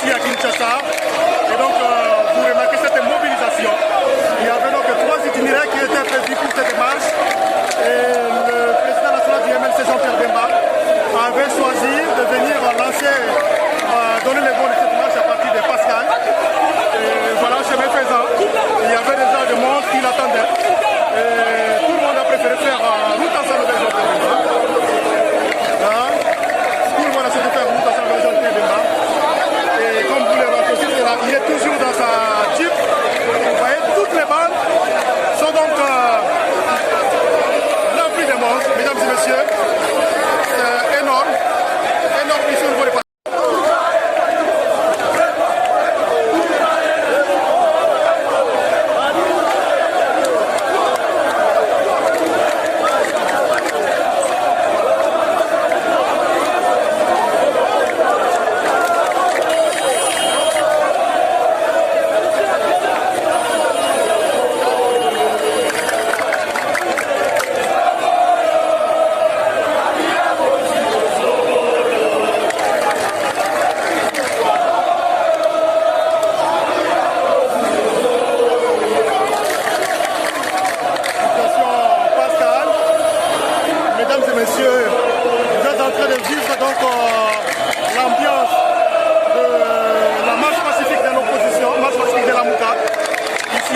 ici à Kinshasa. Et donc, vous remarquez cette mobilisation. Il y avait donc 3 itinéraires qui étaient prévus pour cette marche. Et le président national du MLC, Jean-Pierre Bemba, avait choisi de venir lancer, donner les vols de cette marche à partir de Pascal. Et voilà, chemin faisant, il y avait déjà des monde qui l'attendaient. Et tout le monde a préféré faire route ensemble avec Jean-Pierre Bemba. Tout le monde a souhaité faire route ensemble avec Jean-Pierre Bemba. Et comme vous le remarquez, il est toujours dans sa jeep. Vous voyez, toutes les bandes sont donc remplies de monde, mesdames et messieurs. C'est énorme. Énorme ici au niveau des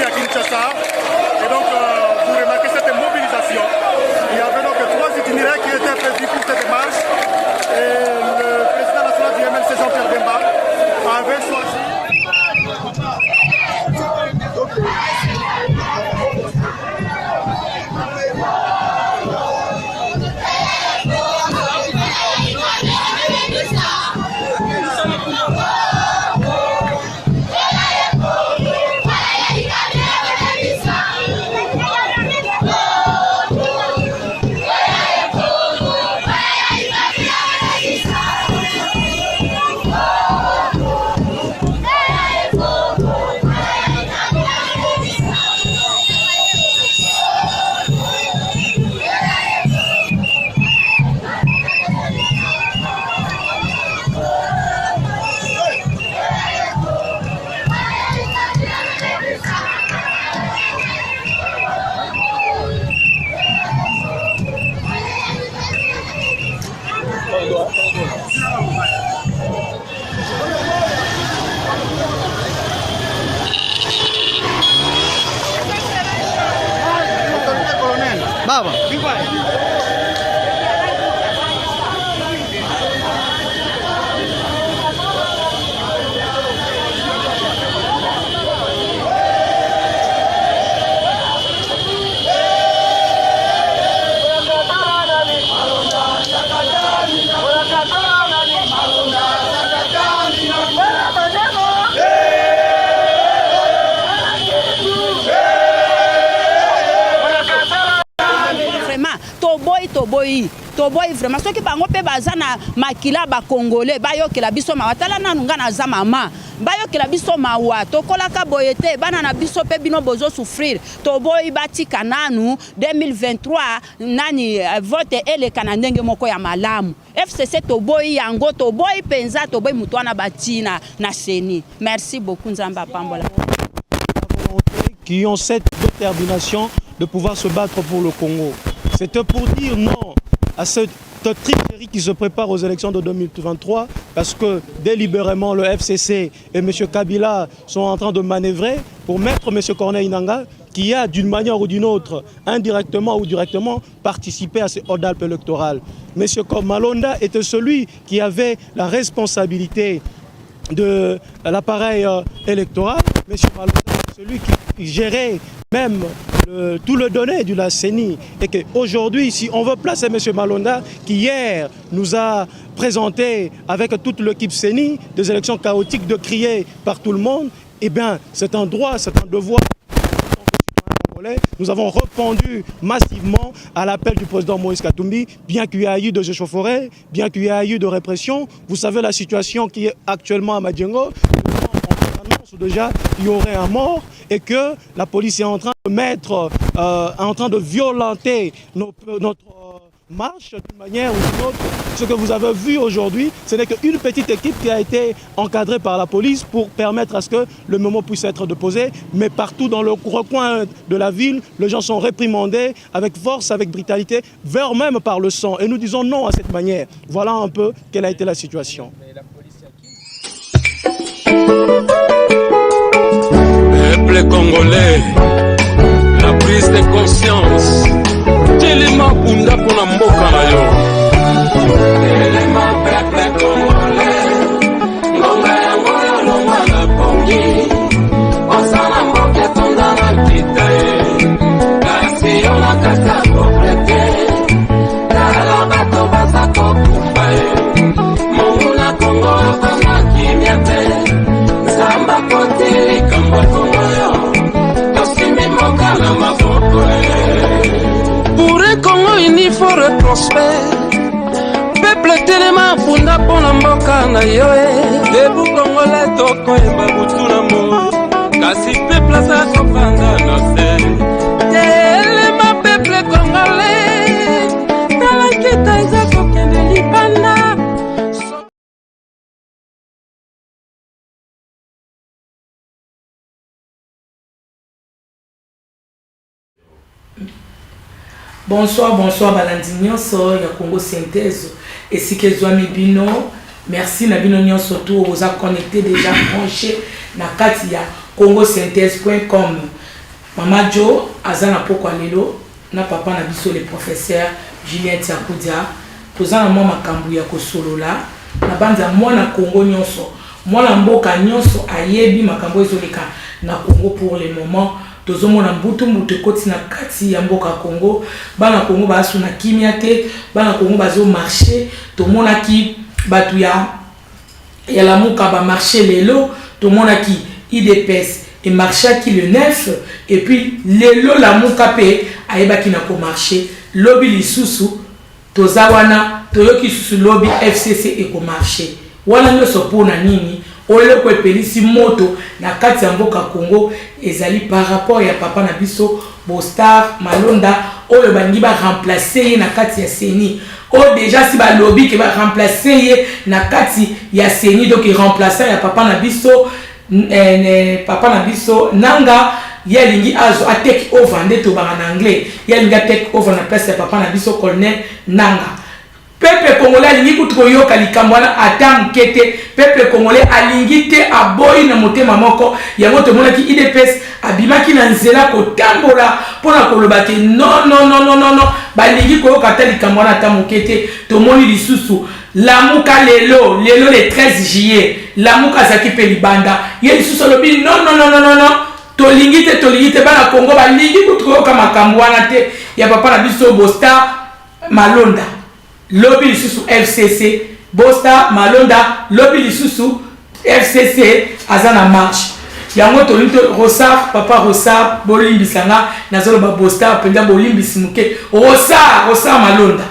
Et donc, vous remarquez cette mobilisation. Il y avait donc 3 itinéraires qui étaient prévus pour cette marche. Et le président national du MLC, Jean-Pierre Bemba, avait choisi. Baba. Toboy vraiment ceux qui bango pe bazana makila ba congolais bayo ke la biso mawatala nanunga na za mama bayo ke la biso mawa tokola ka boyete bana na biso pe bino bozo souffrir toboy batika nanu 2023 nani vote ele kana ndenge moko ya malamu FCC toboy yango toboy penza toboy mutwana batina na seni. Merci beaucoup Nzamba Pambola qui ont cette détermination de pouvoir se battre pour le Congo. C'est pour dire non à cette tricherie qui se prépare aux élections de 2023 parce que délibérément le FCC et M. Kabila sont en train de manœuvrer pour mettre M. Corneille Nangaa qui a d'une manière ou d'une autre, indirectement ou directement, participé à ces ODALP électorales. M. Malonda était celui qui avait la responsabilité de l'appareil électoral. M. Malonda est celui qui gérait même tout le donné de la CENI. Et qu'aujourd'hui, si on veut placer M. Malonda, qui hier nous a présenté avec toute l'équipe CENI des élections chaotiques de crier par tout le monde, eh bien c'est un droit, c'est un devoir. Nous avons répondu massivement à l'appel du président Moïse Katumbi, bien qu'il y ait eu de échauffourées, bien qu'il y ait eu de répression. Vous savez la situation qui est actuellement à Madjengo. On annonce déjà qu'il y aurait un mort et que la police est en train de mettre, en train de violenter marche d'une manière ou d'une autre. Ce que vous avez vu aujourd'hui, ce n'est qu'une petite équipe qui a été encadrée par la police pour permettre à ce que le moment puisse être déposé. Mais partout dans le recoin de la ville, les gens sont réprimandés avec force, avec brutalité, voire même par le sang. Et nous disons non à cette manière. Voilà un peu quelle a été la situation. Peuple congolais, la prise de conscience. Telema bunda pona mboka na yo. Telema peuple congolais, ngonga ya moyo longa na pongi. Osana mboka tonda na kitae, kasi yo na kaka koprete. Kala bato basa kokumbae, Mungu na Kongo kama kimya te. Zamba kotili kamba kongoyo, tosimi moka na mafoko. Pour un Congo uni fort prospère, peuple telema punda pona mboka na yo. Debu Congolais toko eba butu na mo, kasi peuple sa kopanda na se. Telema peuple congolais, tala kita iza kokende lipanda. Bonsoir, bonsoir, Balandini Nyonso, ya Congo Synthèse, et si que Zouami Bino, merci Nabino Nyonso, tout vous a connecté déjà branché na kati ya congosynthèse.com. Mama Jo, Azana Poko Lelo, na papa na biso le professeur Julien Tiakoudia, tozana mwa makambu ya kosolola, na banza mwana Congo Nyonso, mwana mboka Nyonso ayebi makambu ezoleka na Congo pour le moment. Tozomona mbutu koti na kati ya mboka Congo, bana Congo basu na kimia te, bana Congo bazo marché, tomona ki batu ya lamuka ba marché lelo, tomona ki IDPS et marché ki le 9, et puis lelo lamuka pe ayeba ki na ko marché, lobby lisusu tozawana toyoki susu lobby FCC et ko marché. Wana nyoso pona nini? Ole ko epelisi moto na kati ya mboka Congo ezali par rapport ya papa na biso Bostar Malonda oyo bangi ba remplacer ye na kati ya Seni. O déjà si ba lobby ke ba remplacer ye na kati ya Seni, donc il remplaçant ya papa na biso nanga ya lingi azo a take over nde to ba en anglais ya linga take over na place ya papa na biso colonel Nanga. Peuple congolais alingi kutroyoka likambwana atamkete. Peuple congolais alingi te aboyi na motema moko yango tomonaki IDPS abimaki na nzela kotambola pona koloba ke non balingi koyoka ta likambwana atamkete. Tomoni lisusu lamuka lelo le 13 juillet lamuka zaki pe libanda ye lisusu lobi non tolingi te bana Congo balingi kutroyoka makambwana te ya papa na biso Bostar Malonda. Lobby lisusu FCC, Bostar Malonda, lobby lisusu FCC azana marche. Yango to linto Rosar, papa Rosar, bolimbi sanga nazolo ba Bostar penda bolimbi simuke. Rosar Malonda.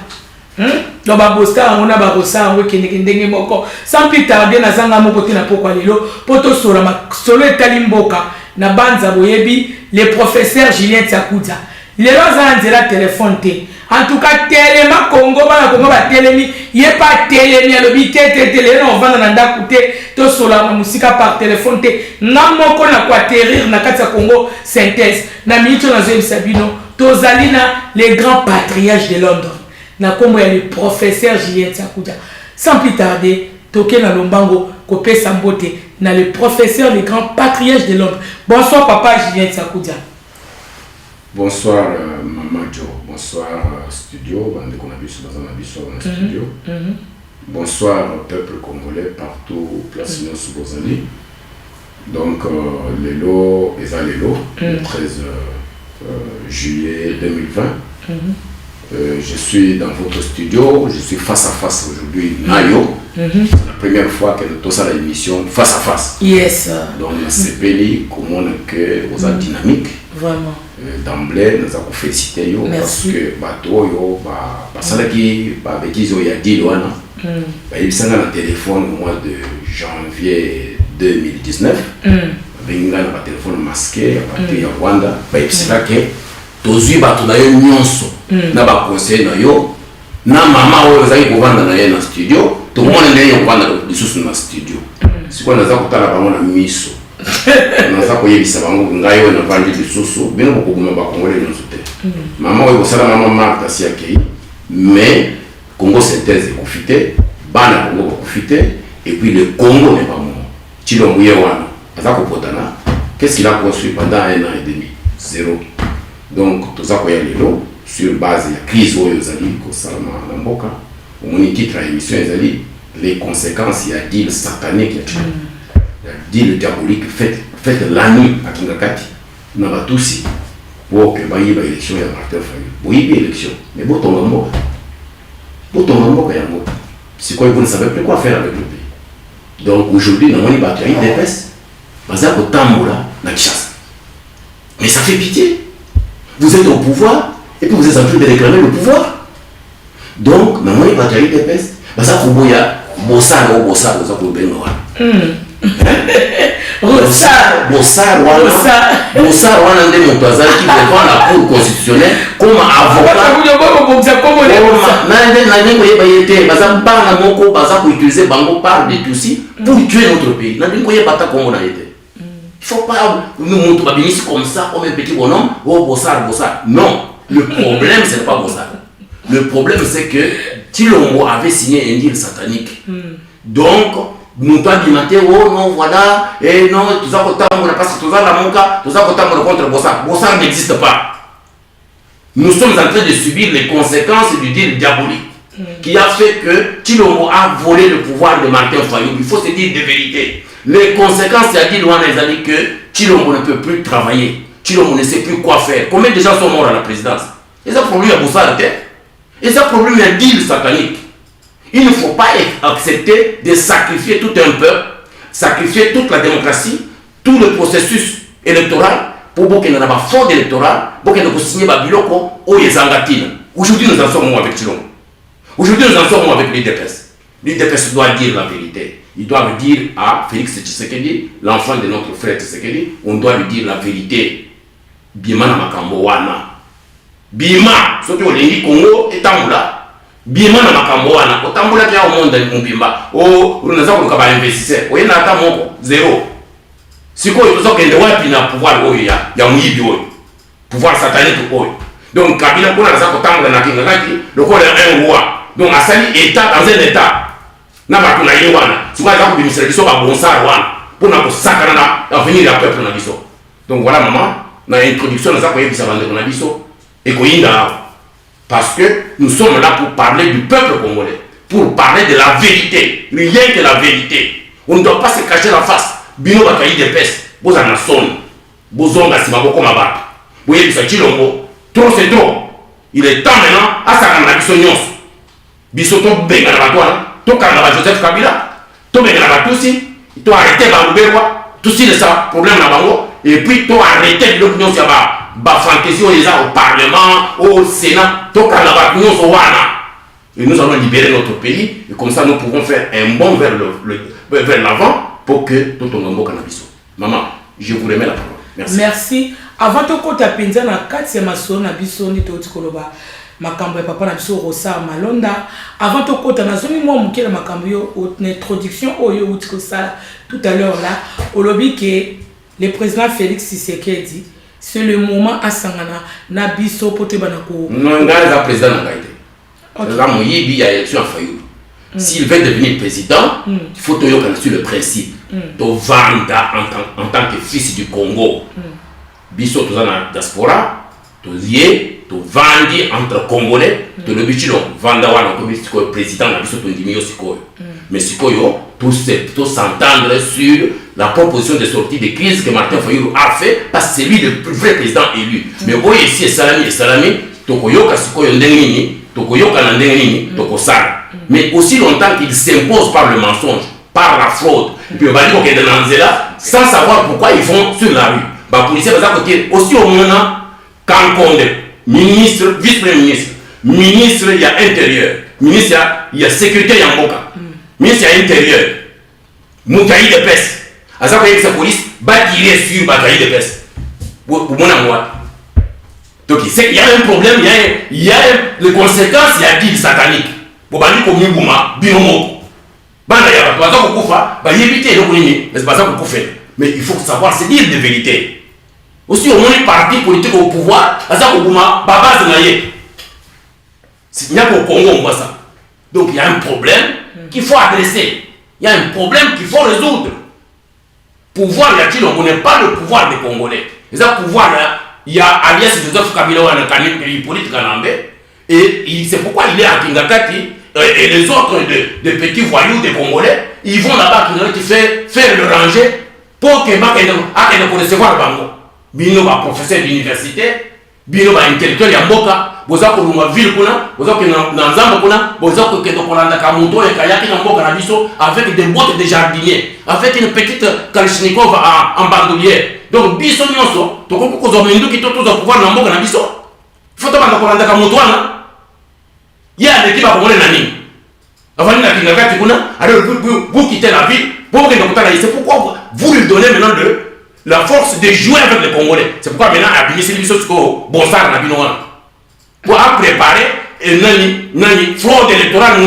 Do ba Bostar ngona ba Rosar ngo ndenge moko. Sans plus tarder nazanga moko te na pokwa lelo, poto sola ma solo etalimboka na banza boyebi le professeur Julien Tiakoudia. Lelo za nzela téléphone te. En tout cas, Telema Congo, bana Congo ba telemi, yé pas telemi alobi télé on va na ndaku te, to sola musika par téléphone te. Namoko na kwa terrir na kati ya Congo Synthèse. Na minito na zo Sabino, to zalina les grands patriarches de Londres. Na kombo ya le professeur Julien Tiakoudia. Sans plus tarder, toke na lombango kopé sambote na le professeur les grands patriarches de Londres. Bonsoir papa Julien Tiakoudia. Bonsoir Maman Jo, bonsoir studio, studio. Bonsoir peuple congolais partout, place sous vos amis. Donc Lelo, le 13 juillet 2020. Je suis dans votre studio, je suis face à face aujourd'hui, Nayo. C'est la première fois que nous avons l'émission face à face. Yes. Donc c'est Peli, comment on est aux dynamiques. Vraiment. D'emblée, nous avons félicité parce que bateau yo salaki bêtise ya dilwana il s'en a téléphone au mois de janvier 2019 benga na téléphone masqué à partir ya Rwanda c'est là que tozui bato na yo nyonso na ba conseil na yo na mama oyo ozali kovanda na ye na studio tokomona ndenge kovanda lisusu na studio sikoyo naza kotala bango na miso naza koyebisa bango ngai oyo navandi lisusu bino bokobuma bakongole nyonso te mama oyo kosala mama Martha si akei mais Congo synthèse ekufi te bana Congo bakufi te et puis le Congo n'est pas mort Tshilombo ye wana aza kopotana qu'est-ce qu'il a construit pendant 1 an et demi? Zéro. Donc toza koya lelo sur base ya crise oyo ezali kosalama na mboka omoni titre ya émission ezali les conséquences ya deal satanique ya deal diabolique fait la nuit à Kingakati na batusi pour que bayiba élection ya Martin Fayulu boyibi élection mais botonga mboka ya mboka c'est quoi vous ne savez plus quoi faire avec le pays. Donc aujourd'hui namoni bato ya IDPS baza kotambola na Kinshasa mais ça fait pitié. Vous êtes au pouvoir et puis vous êtes en train de réclamer le pouvoir. Donc, dans mon bataille de peste, ça faut boya bossar ça pour bien noir. Bossar wana ndé mon toisa qui devant la cour constitutionnelle comme avocat. Utiliser bango par des tousis pour tuer notre pays. Il ne faut pas nous montrer comme ça, comme un petit bonhomme, oh bossard. Non, le problème, ce n'est pas bossard. Le problème, c'est que Tshilombo avait signé un deal satanique. Donc, nous avons dit, oh non, voilà, et non, tout ça, parce que tout ça, la monka, tout ça, contre bossard. Bossard n'existe pas. Nous sommes en train de subir les conséquences du deal diabolique qui a fait que Tshilombo a volé le pouvoir de Martin Fayulu. Il faut se dire des vérités. Les conséquences, c'est-à-dire que Tshilombo ne peut plus travailler. Tshilombo ne sait plus quoi faire. Combien de gens sont morts à la présidence? Et ça problème à Boussard. Et ça problème est un deal satanique. Il ne faut pas accepter de sacrifier tout un peuple, sacrifier toute la démocratie, tout le processus électoral pour qu'il n'y ait pas fraude électorale, pour qu'il n'y ait pas signé Babiloko ou Yezangatine. Aujourd'hui, nous en sommes avec Tshilombo. Aujourd'hui, nous en sommes avec l'IDPS. L'IDPS doit dire la vérité. Ils doivent dire à Félix Tshisekedi, l'enfant de notre frère Tshisekedi, on doit lui dire la vérité. Bima na makambo wana. Bima, soki olingi Congo etambola. Bima na makambo wana. Otambola kia omonda mbimba. O unaza kuluka ba investisseur. Oyena ata moko zéro. Siko yozo kende wapi na pouvoir oyo ya muyibi oyo. Pouvoir satanique oyo. Donc Kabila kuna naza kotambola na Kingakati, lokola un roi. Donc asali état dans un état. Na bato na ye wana sikoyo aza kobimisela biso babonsar wana mpona kosakana na avenir ya peuple na biso. Donc voilà maman na introduction naza koyebisa bandeko na biso ekoyinda parce que nous sommes là pour parler du peuple congolais, pour parler de la vérité, rien que la vérité. On ne doit pas se cacher la face. Bino bakayi de peste bozala na soni bozonga nsima bokoma bato boyebisa Tshilombo trop c'est trop. Il est temps maintenant asakana na biso nyonso biso tobenga na bato wana tokanga ba Joseph Kabila tobenga na batusi to arrêter ba Luberwa tout de ça problème na bango et puis to arrêter biloko nyonso ya ba fantaisie oyo eza au parlement au sénat tokanga ba nyonso wana et nous allons libérer notre pays et comme ça nous pouvons faire un bond vers l'avant pour que totonga mboka na biso. Maman, je vous remets la parole. Merci. Merci. Avant de kota penza na kati ya masolo na biso ni to tikoloba makambo ya papa na biso Rosa Malonda. Avant de kota na zoni mo mukela makambo yo introduction oyo utiko sala tout à l'heure là au lobby que le président Félix Tshisekedi c'est le moment à sangana na biso pote banako. Non ngala président na ngaite. Là moyibi ya élection à Fayulu. S'il veut devenir président, il faut toujours sur le principe de Vanda en tant que fils du Congo. Biso to na diaspora, to lié, to vandi entre Congolais, to le bichilo Vanda wana ko biso président na biso to ndimi yo sikoyo. Mais sikoyo tout s'entendre sur la proposition de sortie de crise que Martin Fayulu a fait parce que c'est lui le vrai président élu. Mais boy ici salami to koyoka sikoyo ndengini, to koyoka na ndengini, to kosala. Mais aussi longtemps qu'il s'impose par le mensonge, par la fraude, puis sans savoir pourquoi ils vont sur la rue. Les policiers aussi au moment quand ministre, vice-premier ministre, ministre il y a intérieur, ministre il y a sécurité il y a Mboka, ministre il y a intérieur, Moutaï de peste. À ça que la police va tirer sur Bataille de peste. Pour mon amour. Donc il y a un problème, il y a les conséquences, il y a dit satanique. Bon, bah, il y a un binomo. Bah, il y a pas ça pour faire, bah, il y a évité le premier, mais c'est pas ça pour faire. Mais il faut savoir se dire des vérités. Aussi, au moins, les partis politiques au pouvoir, à ça pour bah, base de naïe. Il y a qu'au Congo, on voit ça. Donc il y a un problème qu'il faut adresser. Il y a un problème qu'il faut résoudre. Pouvoir, on ne connaît pas le pouvoir des Congolais. Et ce pouvoir-là, il y a Alias Joseph Kabila ou Hippolyte Kanambe. Et c'est pourquoi il est à Kingakati. Et les autres de petits voyous des Congolais, ils vont là-bas à Kingakati faire le ranger pour que Bakayne recevoir le bango. Bino va professeur d'université, Bino va intellectuel Yamboka. Boza koluma ville kuna, boza ke na nzamba kuna, boza ko ke dokolanda ka moto et kayaki na mboka na biso avec des bottes de jardinier, avec une petite Kalachnikov en bandoulière. Donc biso nyonso, to ko ko mendu ki to pouvoir na mboka na biso. Faut to banda kolanda ka moto wana. Ya ne kiba ko na nini. Avant na Kingakati kuna, alors vous quittez la ville, pour que dokota c'est pourquoi vous lui donnez maintenant la force de jouer avec les Congolais. C'est pourquoi maintenant à Binissi biso ko bonsar na bino wana. Pour préparer une fraude électorale en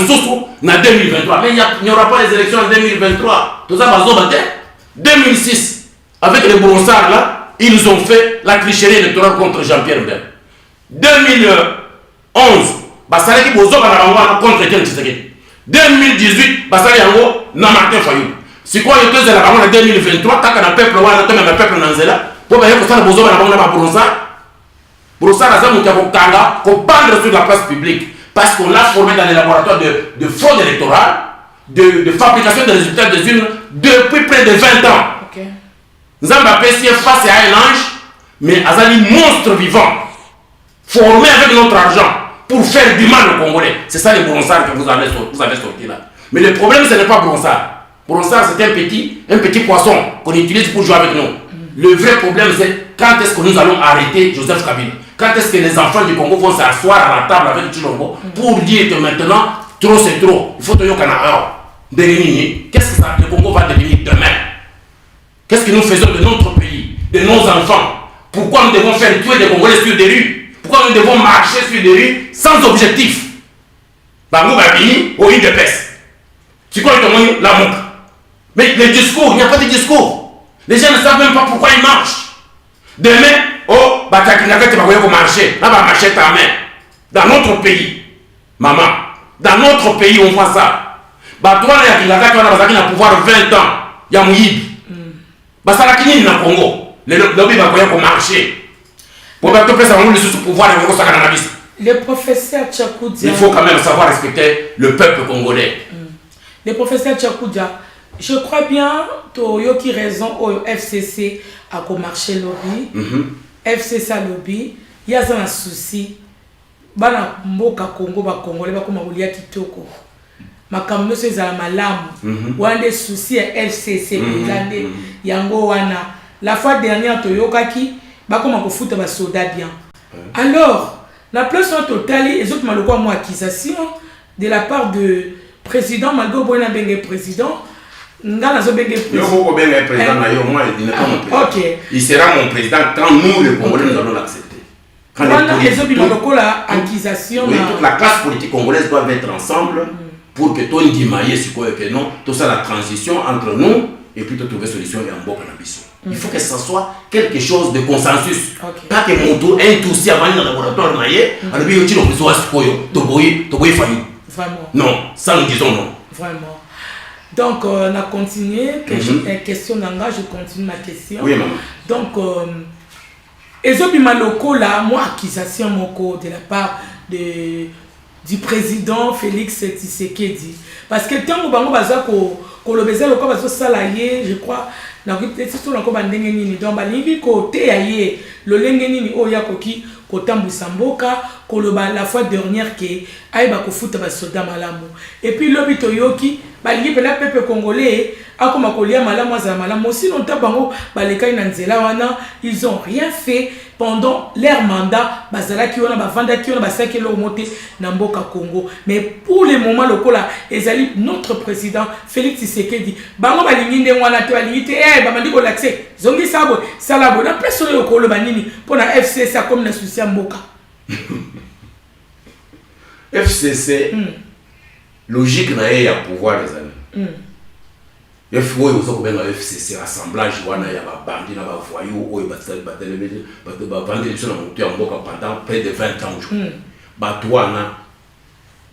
2023. Mais il n'y aura pas les élections en 2023. Tout ça va se 2006, avec les bronzards là, ils ont fait la tricherie électorale contre Jean-Pierre Mbembe. 2011, Bassalaki Bozoka contre Etienne Tshisekedi. 2018, Bassalaki Yango na Martin Fayou. C'est quoi le deuxième en 2023, quand le peuple ou le peuple Nanzela, pour que ça Bozoka na bronzard. Pour ça, nous avons pendre sur la place publique parce qu'on l'a formé dans les laboratoires de fraude électorale, de fabrication de résultats des urnes depuis près de 20 ans. Nous avons appelé face à un ange, mais à un monstre vivant, formé avec notre argent pour faire du mal aux Congolais. C'est ça les bronzards que vous avez sorti là. Mais le problème, ce n'est pas bronzard. Bronzard, c'est un petit poisson qu'on utilise pour jouer avec nous. Le vrai problème, c'est quand est-ce que nous allons arrêter Joseph Kabila? Quand est-ce que les enfants du Congo vont s'asseoir à la table avec Chilombo pour dire que maintenant, trop c'est trop. Il faut que nous qu'est-ce que ça, le Congo va devenir demain? Qu'est-ce que nous faisons de notre pays, de nos enfants? Pourquoi nous devons faire tuer des Congolais sur des rues? Pourquoi nous devons marcher sur des rues sans objectif? Bangou Babini, au IDPS. C'est quoi le la mouque? Mais les discours, il n'y a pas de discours. Les gens ne savent même pas pourquoi ils marchent. Demain, oh, Batakinakati va marcher. Là, va marcher ta main. Dans notre pays, maman, dans notre pays, on voit ça. Batouana Yakinakati va pouvoir 20 ans. Il y a Mouyibi. Basalakini na Congo. Le lobby va marcher. Pour que tu puisses pouvoir le professeur Tchakoudia. Il faut quand même savoir respecter le peuple congolais. Le professeur Tchakoudia. Je crois bien que qui raison au FCC a marché lobby. FCC lobby, il y a un souci. Bana mboka Congo ba Congolais ba koma ulia kitoko. Makamno se za malamu. Wande souci FCC bezande yango wana. La fois dernière toyokaki ba koma ko futa ba soda bien. Alors, la place totale et autres maloko moi accusation de la part de président Malgo Boina Benge président. Il sera mon président quand nous, les Congolais, nous allons l'accepter. Quand toute la classe politique congolaise doit être ensemble pour que tout le monde tout ça la transition entre nous et puis trouver solution et en bon cannabis. Il faut que ça soit quelque chose de consensus. Pas que mon tour un tout si avant le laboratoire non, ça nous disons non. Vraiment. Donc, on a continué. Question d'anga, je continue ma question. Oui, maman. Donc, Ezobi Maloko, là, moi, accusation moko de la part du président Félix Tshisekedi. Parce que tant que bango baza ko le bezel ko bazo salaye, je crois, na peut-être tout encore bandenge nini. Donc, balingi ko te aye, le lenge nini o ya koki ko tambusa mboka koloba la fois dernière que ayeba kofuta ba soda malamu et puis lobi toyoki balingi pena peuple congolais akoma kolia malamu za malamu sinon tabango baleka na nzela wana ils ont rien fait pendant leur mandat bazala ki wana bavanda ki wana basaki lo monter na mboka Congo mais pour le moment lokola ezali notre président Félix Tshisekedi bango balingi nde wana te balingi te bamandi ko l'accès zongi sabo salabo na personne lokolo banini pour na FCC comme na souci mboka FCC logique na ya pouvoir les amis il faut aussi que le FCC assemblage wana ya ba bandi na ba voyou oyo ba télévision ba vendre sur la montée en boka pendant près de 20 ans ba toana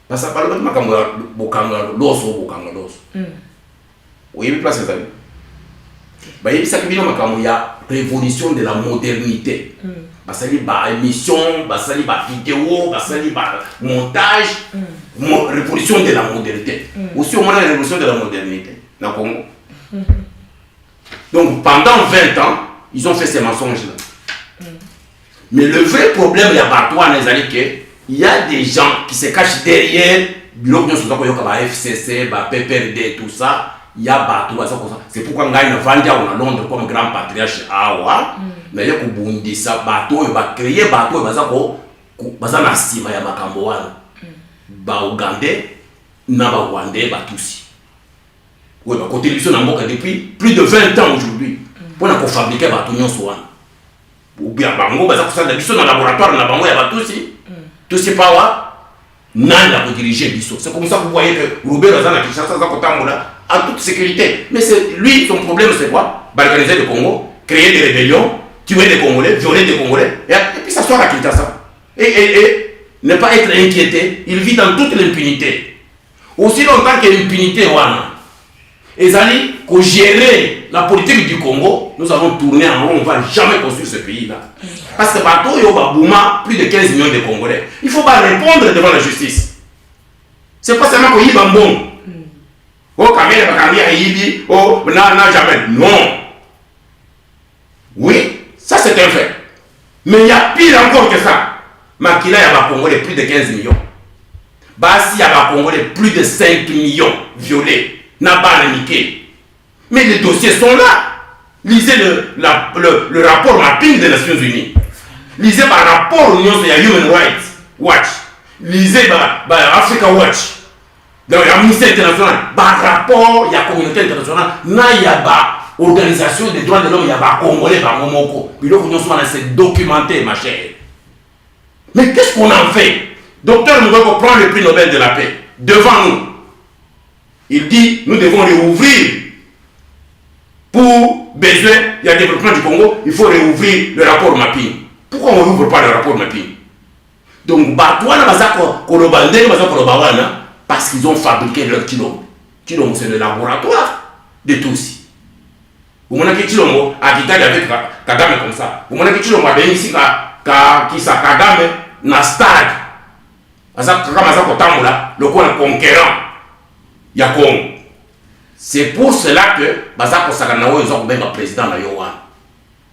parce que par le makambo bokanga loso oui place les amis ba yebisa ke bino makambo ya révolution de la modernité basali ba émission basali ba vidéo basali ba montage révolution de la modernité aussi au moins la révolution de la modernité dans le Congo. Donc pendant 20 ans ils ont fait ces mensonges là mais le vrai problème il y a Batouane les amis que il y a des gens qui se cachent derrière l'opinion sur la FCC ba PPRD tout ça il y a Batouane c'est pourquoi on a vendu à Londres comme grand patriarche awa mais il y a Kubundi ça Batouane va créer Batouane baza na sima ya makambo wana ba Ougandais na ba Rwandais ba Tutsi. Oui, la contribution n'a depuis plus de 20 ans aujourd'hui. Pour fabriquer des bâtons soin. Ou bien, bango, ça dans le laboratoire, na bango, il y a tout c'est pas là. Nan la diriger biso. C'est comme ça que vous voyez que Robert Lazana qui cherche en toute sécurité. Mais c'est lui, son problème, c'est quoi? Balkaniser le Congo, créer des rébellions, tuer des Congolais, violer des Congolais, et puis s'asseoir à Kinshasa. Et ne pas être inquiété, il vit dans toute l'impunité. Aussi longtemps qu'il y a l'impunité, et Zali, pour gérer la politique du Congo, nous allons tourner en rond, on ne va jamais construire ce pays-là. Parce que Bato Yoba plus de 15 millions de Congolais. Il ne faut pas répondre devant la justice. C'est pas seulement qu'il y a un bon. Oh, oh, jamais. Non. Oui, ça c'est un fait. Mais il y a pire encore que ça. Makila, il y a Congolais plus de 15 millions. Bassi, il y a Congolais plus de 5 millions violés. N'a pas niqué. Mais les dossiers sont là. Lisez le rapport mapping des Nations Unies. Lisez le rapport Union de Human Rights Watch. Lisez le Africa Watch. Dans la ministère international. Le rapport, il y a la communauté internationale. Il y a l'organisation des droits de l'homme. Il y a les Congolais, il y a les Momoko. Puis l'Union s'est documenté, ma chère. Mais qu'est-ce qu'on en fait? Docteur Mugoko prend le prix Nobel de la paix devant nous. Il dit, nous devons réouvrir. Pour besoin, il y a le développement du Congo, il faut réouvrir le rapport mapping. Pourquoi on n'ouvre pas le rapport mapping? Donc, parce qu'ils ont fabriqué leur Chilombo. Chilombo, c'est le laboratoire de tous. Vous voyez que Chilombo a quitté avec Kagame comme ça. Vous voyez que Chilombo a béni ici Kagame na stade. Le conquérant. C'est pour cela que Bazako Sakanawa est le président de Yohan.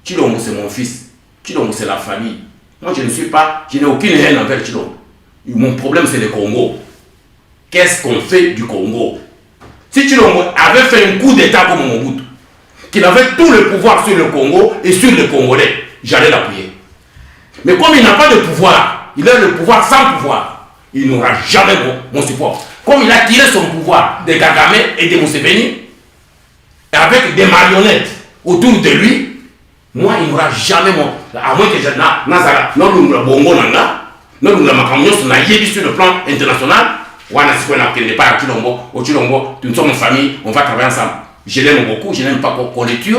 Chilombo c'est mon fils. Chilombo c'est la famille. Moi je n'ai aucune haine envers Chilombo. Mon problème c'est le Congo. Qu'est-ce qu'on fait du Congo? Si Chilombo avait fait un coup d'état comme Mobutu, qu'il avait tout le pouvoir sur le Congo et sur les Congolais, j'allais l'appuyer. Mais comme il n'a pas de pouvoir, il a le pouvoir sans pouvoir, il n'aura jamais mon support. Comme il a tiré son pouvoir de Kagame et de Museveni, avec des marionnettes autour de lui, moi il n'aura jamais mon... À moins que je n'aille sur le plan international, nous sommes en famille, on va travailler ensemble. Je l'aime beaucoup, je n'aime pas qu'on le tue,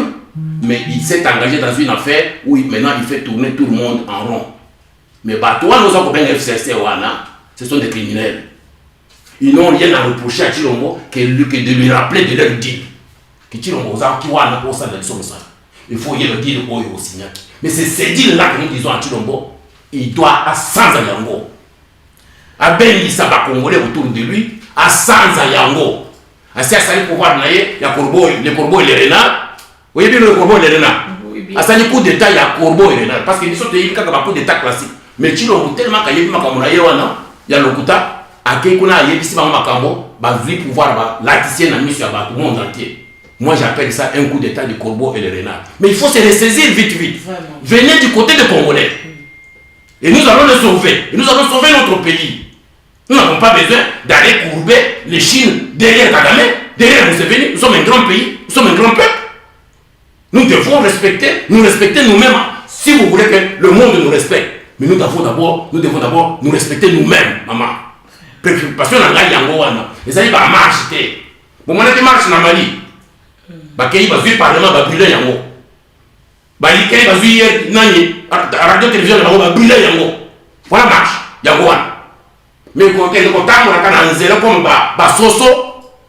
mais il s'est engagé dans une affaire où maintenant il fait tourner tout le monde en rond. Mais toi, nous avons bien FCC, ce sont des criminels. Ils n'ont rien à reprocher à Chilombo que de lui rappeler de leur deal. Que Chilombo, il faut y le deal au Signaki. Mais c'est ces deals-là que nous disons à Chilombo, il doit à 100 Yango. À Ben Lissaba Congolais autour de lui, à 100 Yango. À ce pouvoir, il y a les corbeaux et les renards. Vous voyez bien le corbeau et les renards. À ce coup d'état, il y a corbeau et les renards. Parce qu'ils sont des coup d'état classique. mais Chilombo tellement qu'il y a makambo na yewana ya lokuta akei kuna yebisi ba makambo ba vie pouvoir ba laticier na mission ya ba tout monde entier. Moi j'appelle ça un coup d'état du corbeau et le renard. Mais il faut se ressaisir vite. Vraiment. Venez du côté des Congolais. Et nous allons le sauver. Et nous allons sauver notre pays. Nous n'avons pas besoin d'aller courber les Chines derrière Kagame, derrière Museveni. Nous sommes un grand pays, nous sommes un grand peuple. Nous devons respecter nous-mêmes. Si vous voulez que le monde nous respecte, mais nous devons d'abord nous respecter nous-mêmes, maman. Parce que nous avons yango et ça y va marcher. Bon, on a des marches dans Mali. Bakei bazui parlement ba brûler yango. Balikei bazui nani radio télévision ba brûler yango. Voilà marche yango wana. Mais quand elle contact on a kana nzela comme ba soso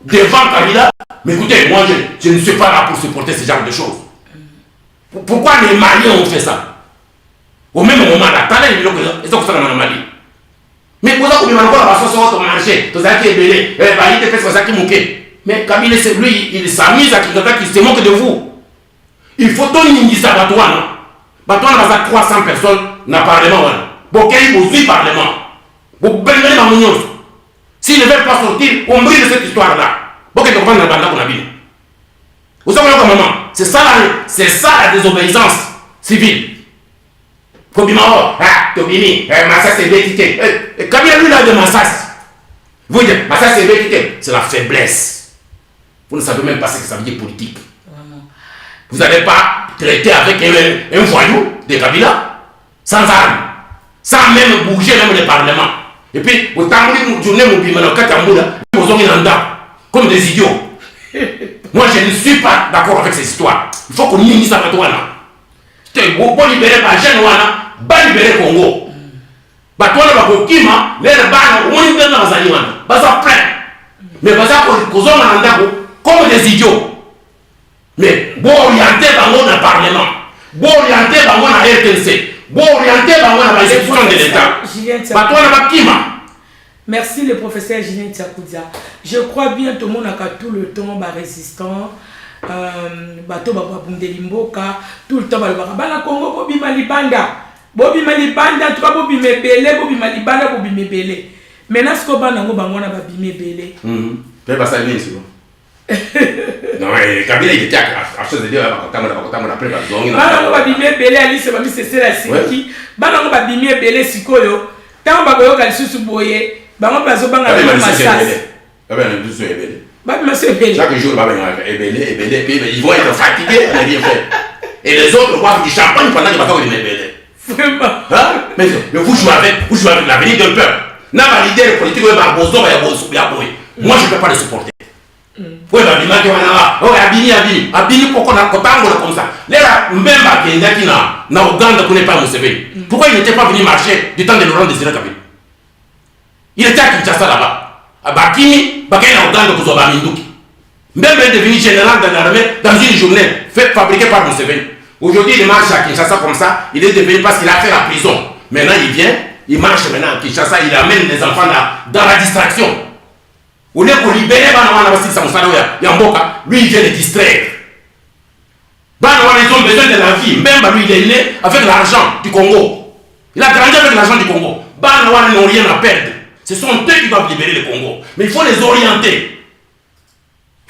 devant Kabila. Mais écoutez, moi je ne suis pas là pour supporter ce genre de choses. Pourquoi les Maliens ont fait ça? Au même moment là, t'as les biloko ils sont ça dans Mali. Mais pour ça qu'on va encore ba soso au marché, tout ça qui est belé, ba il te fait ça qui mouké. Mais Kabila, c'est lui, il s'amuse à qui se moque de vous. Il faut donner ça à Batouana. Batouana va 300 personnes dans le Parlement. Bokei, vous êtes Parlement. Vous baignez dans mon. S'ils ne veulent pas sortir, on brille de cette histoire-là. Bokei, vous prenez la bande qu'on a vu. Vous savez comment? C'est ça la désobéissance civile. Kobimao, Tobini, Massas et Bétité. Kabila, lui, là de Massas. Vous dites, Massas et Bétité, c'est la faiblesse. Vous ne savez même pas ce que ça veut dire politique. Vous n'allez pas traiter avec un voyou de Kabila sans armes, sans même bouger même le Parlement. Et puis, vous comme des idiots. Moi, je ne suis pas d'accord avec ces histoires. Il faut qu'on initie ça à toi. Il faut libérer les jeunes, il faut libérer le Congo. Il faut libérer les gens, mais comme des idiots. Mais bon orienter dans le Parlement, bon orienter dans la RTNC, bon orienter dans la institution de l'État. Merci le professeur Julien Tiakoudia. Je crois bien tout le monde a tout le temps résistant. Bato Babundelimboka, tout le temps Bana Congo Bobi Malibanda. Bobi Malibanda, tu vas Bobi Mebele, Bobi Malibanda, Bobi Mebele. Maintenant, ce qu'on va dans Bangona Babi Mebele. Fais pas ça bien, c'est bon. Non, mais Kabila il était à chose de dire après la zone. Bana ngo babimie belé Alice babi c'est la siki. Bana ngo babimie belé sikoyo. Tant ba koyo kalisusu boye. Bango bazo banga na massage. Ba na biso ebele. Ba monsieur belé. Chaque jour ba banga ebele puis ils vont être fatigués à rien faire. Et les autres boivent du champagne pendant qu'ils vont faire ebele. Vraiment. Hein? Mais vous jouez avec l'avenir d'un peuple. N'a pas l'idée politique de Barbozo ya boye. Moi je ne peux pas le supporter. Oui, Abini, pourquoi on a comme ça? Même qui na Ouganda connaît pas Museveni. Pourquoi il n'était pas venu marcher du temps de Laurent Désiré Kabila? Il était à Kinshasa là-bas. À Bakini, Bakini na Ouganda pour Zoba Minduki. Même il est devenu général de l'armée dans une journée fabriquée par Museveni. Aujourd'hui, il marche à Kinshasa comme ça. Il est devenu parce qu'il a fait la prison. Maintenant, il vient, il marche maintenant à Kinshasa. Il amène les enfants dans la distraction. Au lieu de libérer lui il vient les distraire. Ils ont besoin de la vie. Même lui il est né avec l'argent du Congo. Il a grandi avec l'argent du Congo. Ils n'ont rien à perdre. Ce sont eux qui doivent libérer le Congo. Mais il faut les orienter.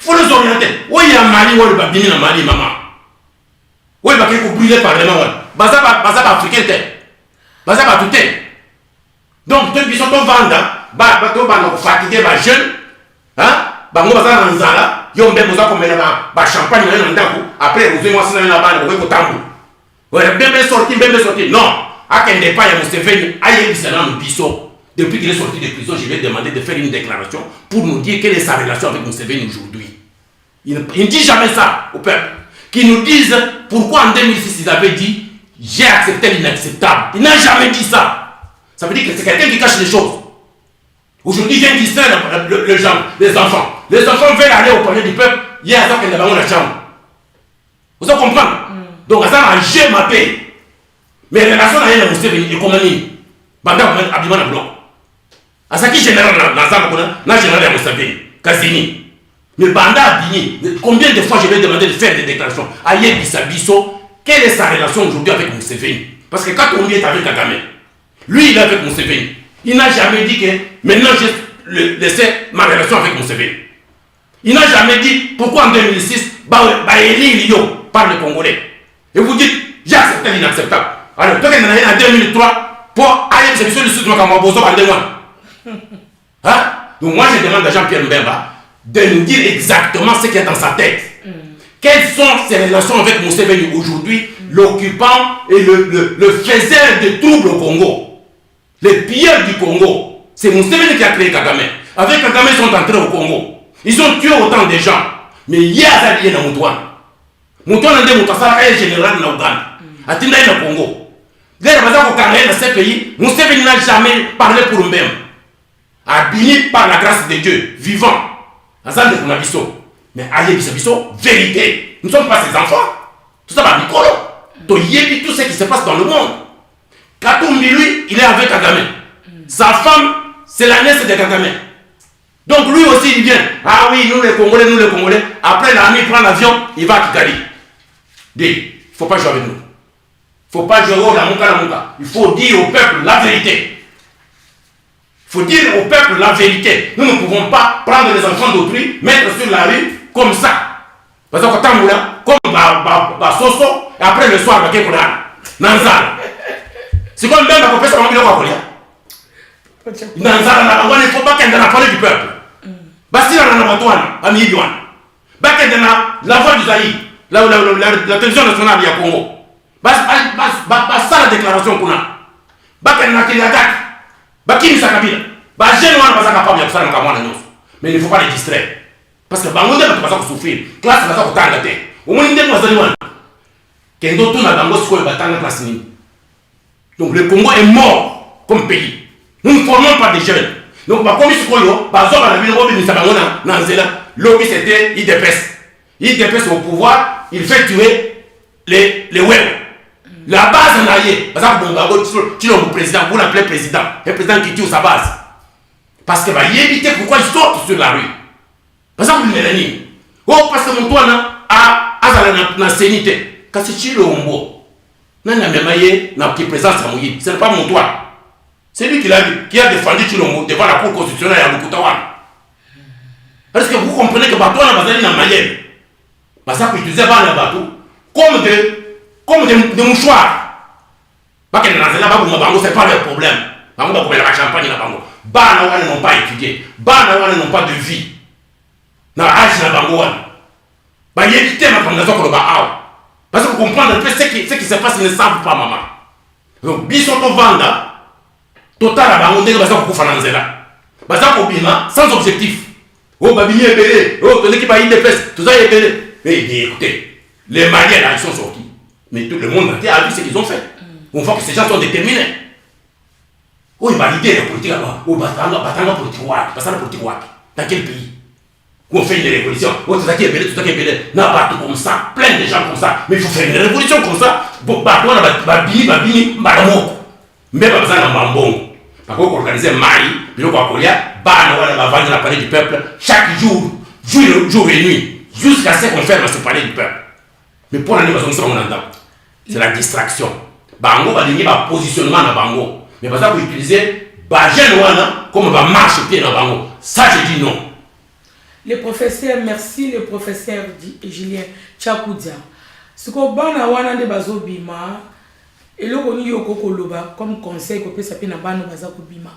Oui, il y a Mali, oui, il y a Mali, maman. Oui, il faut brûler le Parlement. Bazab africain. Bazab tout. Donc, ceux qui sont au Vanda, ils fatigués, les jeunes. Hein? Bango baza nzala yo mbembo za komena ba champagne na ndako après vous moi sina na bana ko tambu ouais bembe sorti non akende pas ya Museveni ayebisa na biso depuis qu'il est sorti de prison je lui ai demandé de faire une déclaration pour nous dire quelle est sa relation avec Museveni aujourd'hui. Il ne dit jamais ça au peuple qui nous disent pourquoi en 2006 ils avaient dit j'ai accepté l'inacceptable. Il n'a jamais dit ça. Ça veut dire que c'est quelqu'un qui cache les choses. Aujourd'hui, il vient distraire les enfants. Les enfants veulent aller au palais du peuple. Il y a un qui est dans la chambre. Vous allez comprendre? Donc, ça a géré ma paix. Mais les relations avec Museveni, comment dire? Banda Abima na bloc. À ça qui général dans la général de Museveni, Kazini. Mais Banda Abini, combien de fois je vais demander de faire des déclarations? Aïe Bisabiso, quelle est sa relation aujourd'hui avec Museveni? Parce que quand on est avec Kagame, Lui, il est avec Museveni. Il n'a jamais dit que maintenant j'ai laissé ma relation avec Museveni. Il n'a jamais dit pourquoi en 2006, Lio par les Congolais. Et vous dites, j'ai accepté l'inacceptable. Alors, peut-être en 2003, pour aller se sur le sud de Makambozo en 2001. Hein? Donc, moi, je demande à Jean-Pierre Mbemba de nous dire exactement ce qui est dans sa tête. Quelles sont ses relations avec Museveni aujourd'hui, l'occupant et le faiseur de troubles au Congo, les pilleurs du Congo? C'est Museveni qui a créé Kagame. Avec Kagame, ils sont entrés au Congo. Ils ont tué autant de gens. Mais il y a des gens Moutouane. Moutouane est général dans Ouganda. Atinda est au Congo. Dès que dans ce pays, Museveni n'a jamais parlé pour lui-même. Abîmé par la grâce de Dieu, vivant. Azal de Kunabiso. Mais aïe, biso, vérité. Nous ne sommes pas ses enfants. Tout ça va Nicolo. Toyebi tout ce qui se passe dans le monde. Katumbi, lui, il est avec Kagame. Sa femme, c'est la nièce de Kagame. Donc lui aussi, il vient. Ah oui, nous les Congolais, nous les Congolais. Après la nuit, il prend l'avion, il va à Kigali. Dis, il ne faut pas jouer avec nous. Il ne faut pas jouer au Lamuka. Il faut dire au peuple la vérité. Il faut dire au peuple la vérité. Nous ne pouvons pas prendre les enfants d'autrui, mettre sur la rue comme ça. Parce que quand comme Soso, et après le soir, il va Nanzal. C'est comme même la professeur Mamilo Wakolia. Nanzal, il ne faut pas qu'elle ait parlé du peuple. Basi la Nabatouane, à Miliouane. La voix du Zaï, la télévision nationale du Congo. Ça la déclaration qu'on a. Bakena Kiliadak. Bakini Sakabila. Bajenou va capable de faire un camarade. Mais il ne faut pas les distraire. Parce que Bango ne va pas souffrir. Classe va pas t'engager. Au moins, il ne va pas s'en Kendo tout n'a pas de classe. Donc le Congo est mort comme pays. Nous ne formons pas des jeunes. Donc, comme il se l'objet c'était IDPS. IDPS au pouvoir, il fait tuer les web. La base en aïe. Parce que tu le président, vous l'appelez président. Le président qui tue sa base. Parce que il éviter pourquoi il sort sur la rue. Par exemple, Mélanie. Oh, parce que mon toit a la sénité. Quand c'est tu le hombo. Non, qui présence à Mouyi. Ce n'est pas mon toit. C'est lui qui a défendu Chilombo devant la Cour constitutionnelle à Lukutawan. Parce que vous comprenez que Batou n'a pas d'aller dans Mayenne. Parce que utilisait Batou comme des mouchoirs. Parce que dans la Bango, ce n'est pas leur problème. Bango va la champagne dans Bango. Banawan n'ont pas étudié. Banawan n'ont pas de vie. Dans l'âge de Bango. Il y a des thèmes comme le Baao. Parce que vous comprenez un peu ce qui se passe, ils ne savent pas, maman. Donc, Bissoto Vanda. Total à Bango, parce qu'on peut faire un sans objectif. Oh, Babini est belé. Oh, ton équipe a une défense. Tout ça est belé. Mais écoutez, les Maliens là, ils sont sortis. Mais tout le monde entier a vu ce qu'ils ont fait. On voit que ces gens sont déterminés. Oh, ils validaient la politique là-bas. Oh, Batanga politique WAC. Parce que la politique WAC. Dans quel pays? Où on fait une révolution. Oh, tout ça qui est belé, tout ça qui est belé. Non, pas tout comme ça. Plein de gens comme ça. Mais il faut faire une révolution comme ça. Bon, Babini, Baramoko. Mais pas besoin d'un bambon. Parce qu'on organise Mali, puis on va vendre la palais du peuple chaque jour, jour et nuit, jusqu'à ce qu'on ferme ce palais du peuple. Mais pour l'année, c'est la distraction. Bango va donner un positionnement dans Bango. Mais parce que vous utilisez Bajen comme va marcher pied dans Bango. Ça, je dis non. Le professeur, merci, le professeur Julien Tchakoudia. Ce qu'on a wana de bazo bima. Et là, on y a comme conseil que ça peut na bano bazako bima.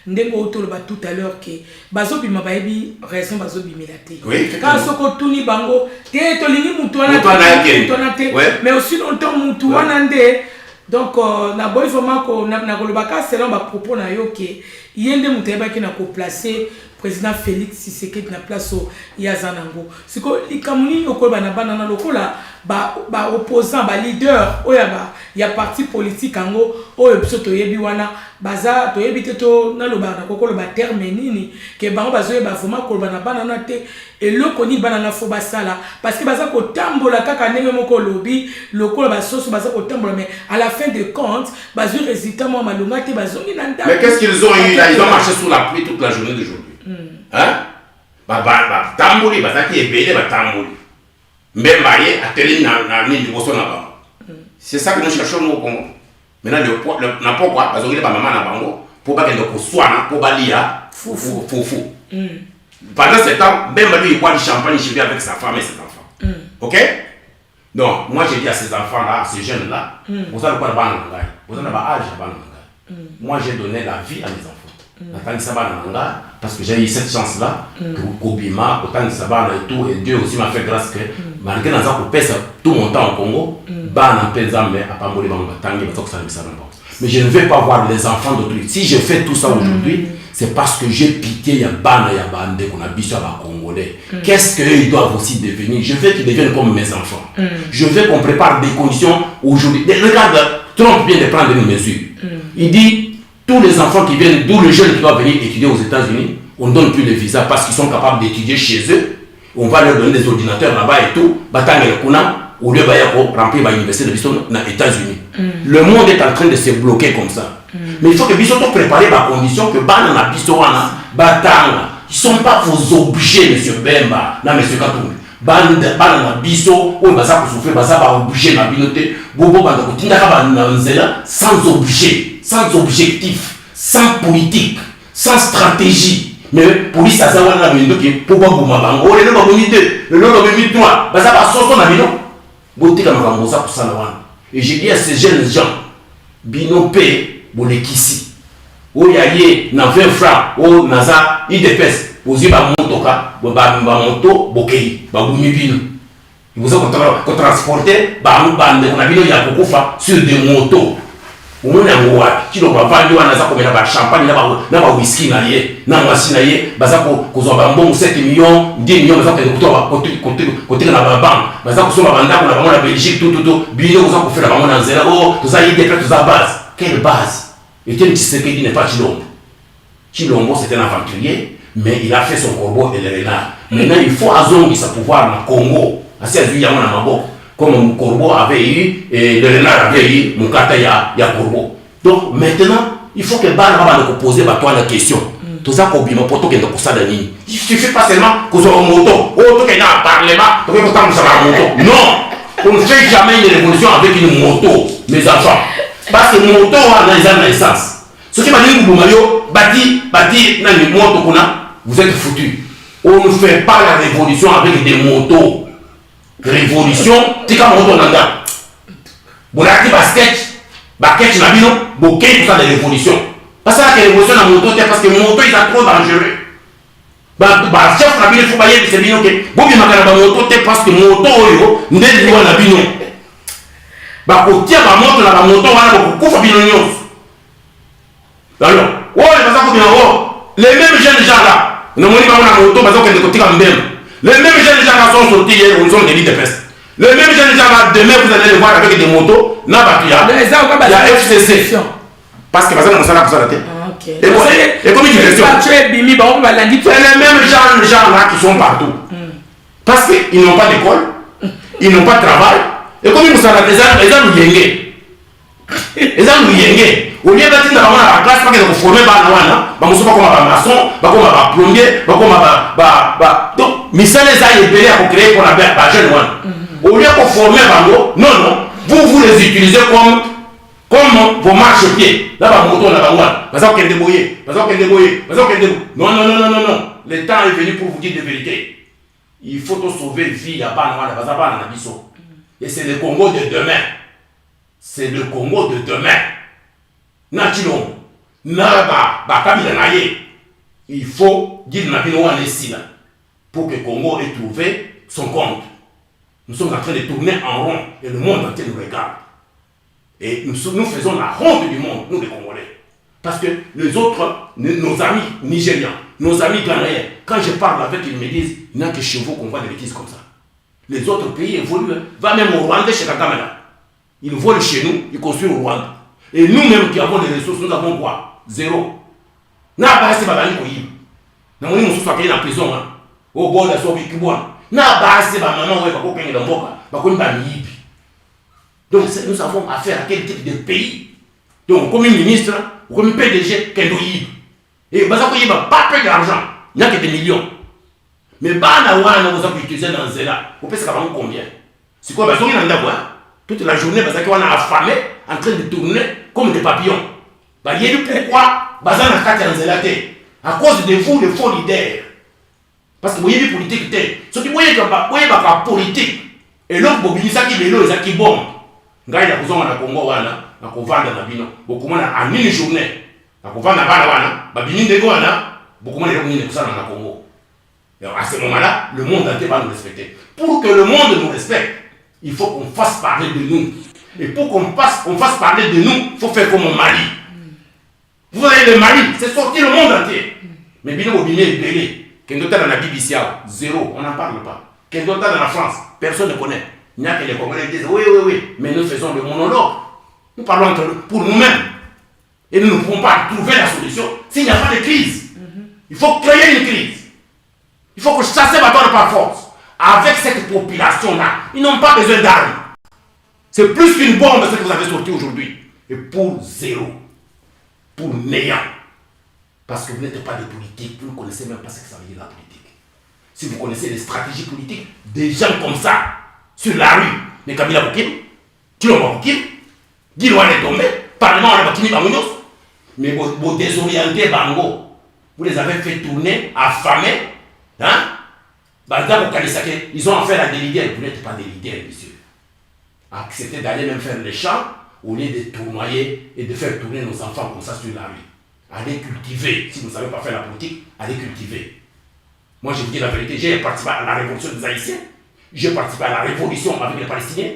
Ndenge otoloba tout à l'heure que bazo bima ba ebi raison bazo bimilate. Oui. Quand soko tuni bango, te tolingi mutuana te. Mais aussi longtemps mutuana nde. Donc na boy vraiment ko na kolobaka selon ba propos na yo que yende muteba ki na ko placer président Félix Tshisekedi na place au Yazanango. C'est que ikamuni yokoba na banana lokola ba opposant ba leader oya ya parti politique ango oyo biso to yebi wana baza to yebi to na loba na kokolo ba terme nini ke bango bazoye ba vraiment ko na banana te et loko ni banana fo basala parce que baza ko tambola kaka ndenge moko lobi lokola ba soso baza ko tambola mais à la fin de compte bazu résultat mo malonga te bazongi na ndako. Mais qu'est-ce qu'ils ont eu là? Ils ont marché sous la pluie toute la journée d'aujourd'hui. Hein? Tamboli, bataki ebele batamboli. Mbembaye ateli na ni liboso na ba. C'est ça que nous cherchons au Congo. Maintenant, n'importe quoi, parce que les maman na bango, pour pas qu'elle ne soit, pour pas lire, fou. Pendant ce temps, même lui, il boit du champagne, il vit avec sa femme et ses enfants. Ok? Donc, moi, j'ai dit à ces enfants-là, à ces jeunes-là, vous avez quoi de ban vous avez un âge de ban. Moi, j'ai donné la vie à mes enfants. Parce que j'ai eu cette chance-là, que Kobima, autant de Sabana et tout, et Dieu aussi m'a fait grâce que, malgré que je passe tout mon temps au Congo, mais je ne vais pas voir les enfants d'autrui. Si je fais tout ça aujourd'hui, c'est parce que j'ai pitié, il y a Bana, il y a Bande, qu'on a bis à la Congolais. Qu'est-ce qu'ils doivent aussi devenir? Je veux qu'ils deviennent comme mes enfants. Je veux qu'on prépare des conditions aujourd'hui. Regarde, Trump vient de prendre une mesure. Il dit, tous les enfants qui viennent, d'où les jeunes qui doivent venir étudier aux États-Unis, on ne donne plus les visas parce qu'ils sont capables d'étudier chez eux. On va leur donner des ordinateurs là-bas et tout. Au lieu de remplir l'université aux États-Unis. Le monde est en train de se bloquer comme ça. Mais il faut que nous soyons préparés à la condition que ils ne sont pas vos objets, M. Bemba, non, M. Katumbi. Sans objet, sans objectif, sans politique, sans stratégie. Mais police a savoir la minute qui pour pas vous m'abango le nom de l'unité le nom de l'unité toi bah ça va sortir na bino boté comme ça pour ça là et j'ai dit à ces jeunes gens bino pe bolekisi o yaye na 20 francs o naza idps ozi ba motoka ba moto bokei ba bumi bino vous avez transporter ba bande na bino ya kokufa sur des motos. On a un roi qui va vendre un champagne, un whisky, un machine, un bon 7 millions, 10 millions, côté de la banque, la Belgique, tout, billet, vous avez fait la banque dans zéro, tout ça, il y a des base. Quelle base? Et Etienne Tshisekedi n'est pas Chilombo. Chilombo, c'est un aventurier, mais il a fait son corbeau et le renard. Maintenant, il faut azongi sa pouvoir dans le Congo. Assez à Zuyama dans Mabok. Comme mon corbeau avait eu et le renard avait eu mon kata ya corbeau. Donc maintenant, il faut que Bana va nous poser la question. Tout ça qu'on bima pour tout qu'il y ait ça de ligne. Il suffit pas seulement qu'on soit en moto. Oh, tout qu'il y a un parlement, tout qu'il y ait un moto. Non, on ne fait jamais une révolution avec une moto, mes enfants. Parce que moto a dans les essence. Ce qui m'a dit que Mario, bâti, dans les motos qu'on a, vous êtes foutus. On ne fait pas la révolution avec des motos. Révolution, c'est comme moto nanga. Bolaki basket na bino, bokei pour ça de révolution. Parce que la révolution na moto, parce que moto ils sont trop dangereux. Chef na bino faut bailler c'est bino que bobi makana ba moto parce que moto oyo ndeli liwa na bino. Ba kotia ba moto na ba moto wana bokufa bino nyonso. Alors, les mêmes jeunes gens là, nous avons une moto, parce que nous avons les mêmes jeunes gens là sont sortis hier, ils ont des lits de peste. Les mêmes jeunes gens là, demain vous allez les voir avec des motos, il y a FCC. Parce que nous sommes là pour ça. Et comme il dit, c'est les mêmes gens là qui sont partout. Parce qu'ils n'ont pas d'école, ils n'ont pas de travail. Et comme ils sont là, les gens nous yenguent. Les gens nous yenguent. Au lieu d'être dans la classe, parce qu'ils ont formé comme un maçon, comme un plombier, comme un. Donc, mais ça les a aidés à créer pour la jeune one. Au lieu de former, non, vous les utilisez comme vos marche-pieds. Là, vous moto, là, vous avez débrouillé. Non. Le temps est venu pour vous dire de vérité. Il faut sauver vie à Banwana, et c'est le Congo de demain. C'est le Congo de demain. Natilo, il faut dire pour que le Congo ait trouvé son compte. Nous sommes en train de tourner en rond et le monde entier nous regarde. Et nous faisons la honte du monde, nous les Congolais. Parce que les autres, nos amis nigérians, nos amis ghanéens, quand je parle avec eux, ils me disent il n'y a que chez vous qu'on voit des bêtises comme ça. Les autres pays évoluent. Va même au Rwanda, chez Kagame. Ils volent chez nous, ils construisent au Rwanda. Et nous-mêmes qui avons des ressources, nous avons quoi? Zéro. N'a pas assez de bagages pour y. Nous sommes en prison. Au bord de la Soviétique. N'a pas assez de maman donc nous avons affaire à quel type de pays? Donc comme ministre, ou comme PDG, qu'elle doit y. Et il n'y a pas peu d'argent. Il n'y a que des millions. Mais vous avez utilisé dans Zéla. Vous pensez qu'avant combien? C'est quoi? Toute la journée, parce qu'on a affamé en train de tourner comme des papillons. Bah, il y a pourquoi Bazan a 4 ans à cause de vous, les faux leaders. Parce que vous avez politique. Ce qui vous avez politique. Et l'autre, vous avez qui est là, qui bon. Ngai ya kuzonga na Congo wana na kovanda na bino bokumana en une journée na kovanda bana wana babini ndeko wana bokumana ile kunini kusana na Congo. Et à ce moment-là, le monde entier va nous respecter. Pour que le monde nous respecte, il faut qu'on fasse parler de nous. Et pour qu'on fasse parler de nous, il faut faire comme au Mali. Vous voyez le Mali, c'est sorti le monde entier. Mais bino bobimé est belé. Kendota dans la BBC, zéro, on n'en parle pas. Kendota dans la France, personne ne connaît. Il n'y a que les Congolais qui disent oui, mais nous faisons le monologue. Nous parlons entre nous, pour nous-mêmes. Et nous ne pouvons pas trouver la solution s'il n'y a pas de crise. Il faut créer une crise. Il faut que chasser Bator par force. Avec cette population-là, ils n'ont pas besoin d'armes. C'est plus qu'une bombe ce que vous avez sorti aujourd'hui. Et pour zéro. Pour néant. Parce que vous n'êtes pas des politiques, vous ne connaissez même pas ce que ça veut dire la politique. Si vous connaissez les stratégies politiques, des gens comme ça, sur la rue, mais Kabila Boukim, Kilomba Boukim, Guilouane est tombé, Parlement on a Bakini Bangounos, mais vous désorientez Bango, vous les avez fait tourner, affamés, hein? Ils ont affaire à des leaders, vous n'êtes pas des leaders, messieurs. Acceptez d'aller même faire les champs, au lieu de tournoyer et de faire tourner nos enfants comme ça sur la rue. Allez cultiver, si vous ne savez pas faire la politique, allez cultiver. Moi je vous dis la vérité, j'ai participé à la révolution des Haïtiens. J'ai participé à la révolution avec les Palestiniens.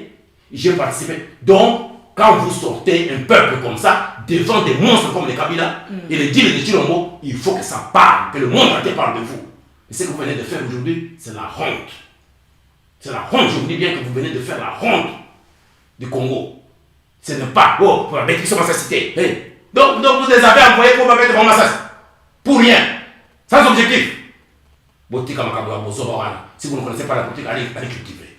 J'ai participé. Donc, quand vous sortez un peuple comme ça, devant des monstres comme les Kabila et les deals de Chilombo, il faut que ça parle, que le monde entier parle de vous. Et ce que vous venez de faire aujourd'hui, c'est la honte. C'est la honte, je vous dis bien que vous venez de faire la honte du Congo. Ce n'est pas, oh, pour la bêtise sur ma cité. Hey. Donc vous les avez envoyés pour mettre en massage. Pour rien. Sans objectif. Si vous ne connaissez pas la politique, allez cultiver.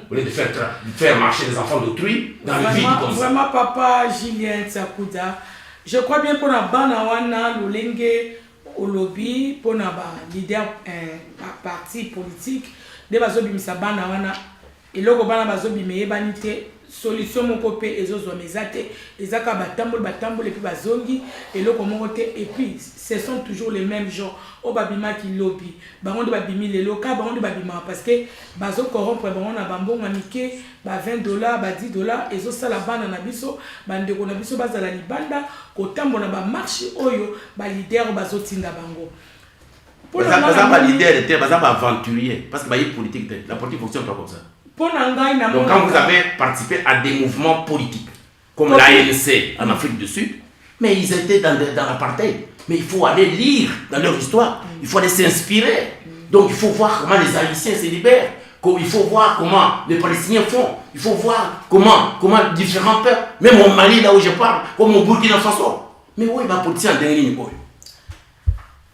Au lieu de faire marcher les enfants d'autrui dans le vide comme ça. Vraiment, papa Julien Tsakouda, je crois bien pour la banawana, l'olenge, au lobby, pour la leader parti politique, de bazo bimisa banawana, et logo bana bazo bimeye banite. Solution mon copé et zozo mezate les aka batambol et puis bazongi et le komote et puis ce sont toujours les mêmes gens au babima qui lobby bango de babimi les loka bango de babima parce que bazo corrompre bango na bambo manike ba $20 ba $10 et zo sala bana na biso bande ko na biso bazala libanda ko tambola ba marché oyo ba leader bazo tinda bango pour la leader était baza aventurier parce que ba politique la politique fonctionne pas comme ça. Donc quand vous avez participé à des mouvements politiques, comme l'ANC en Afrique du Sud, mais ils étaient dans l'apartheid. Mais il faut aller lire dans leur histoire, il faut aller s'inspirer. Donc il faut voir comment les Haïtiens se libèrent, il faut voir comment les Palestiniens font, il faut voir comment différents peuples, même au Mali là où je parle, comme au Burkina Faso. Mais oui, ma politique en dernier niveau.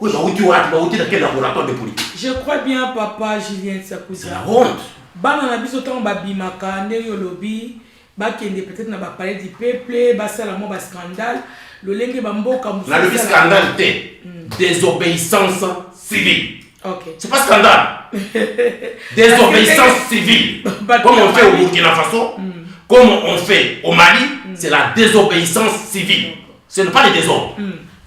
Oui, dans quel laboratoire de politique? Je crois bien, papa Julien Tsakouda. C'est la honte. Bana na biso tant babimaka ndenge lobby bakende peut-être na ba parler du peuple basala mo ba scandale lolenge bamboka musu na le scandale désobéissance civile. OK. C'est pas scandale. Désobéissance civile. Comme on fait au Burkina Faso, comme on fait au Mali, c'est la désobéissance civile. Ce n'est pas le désordre.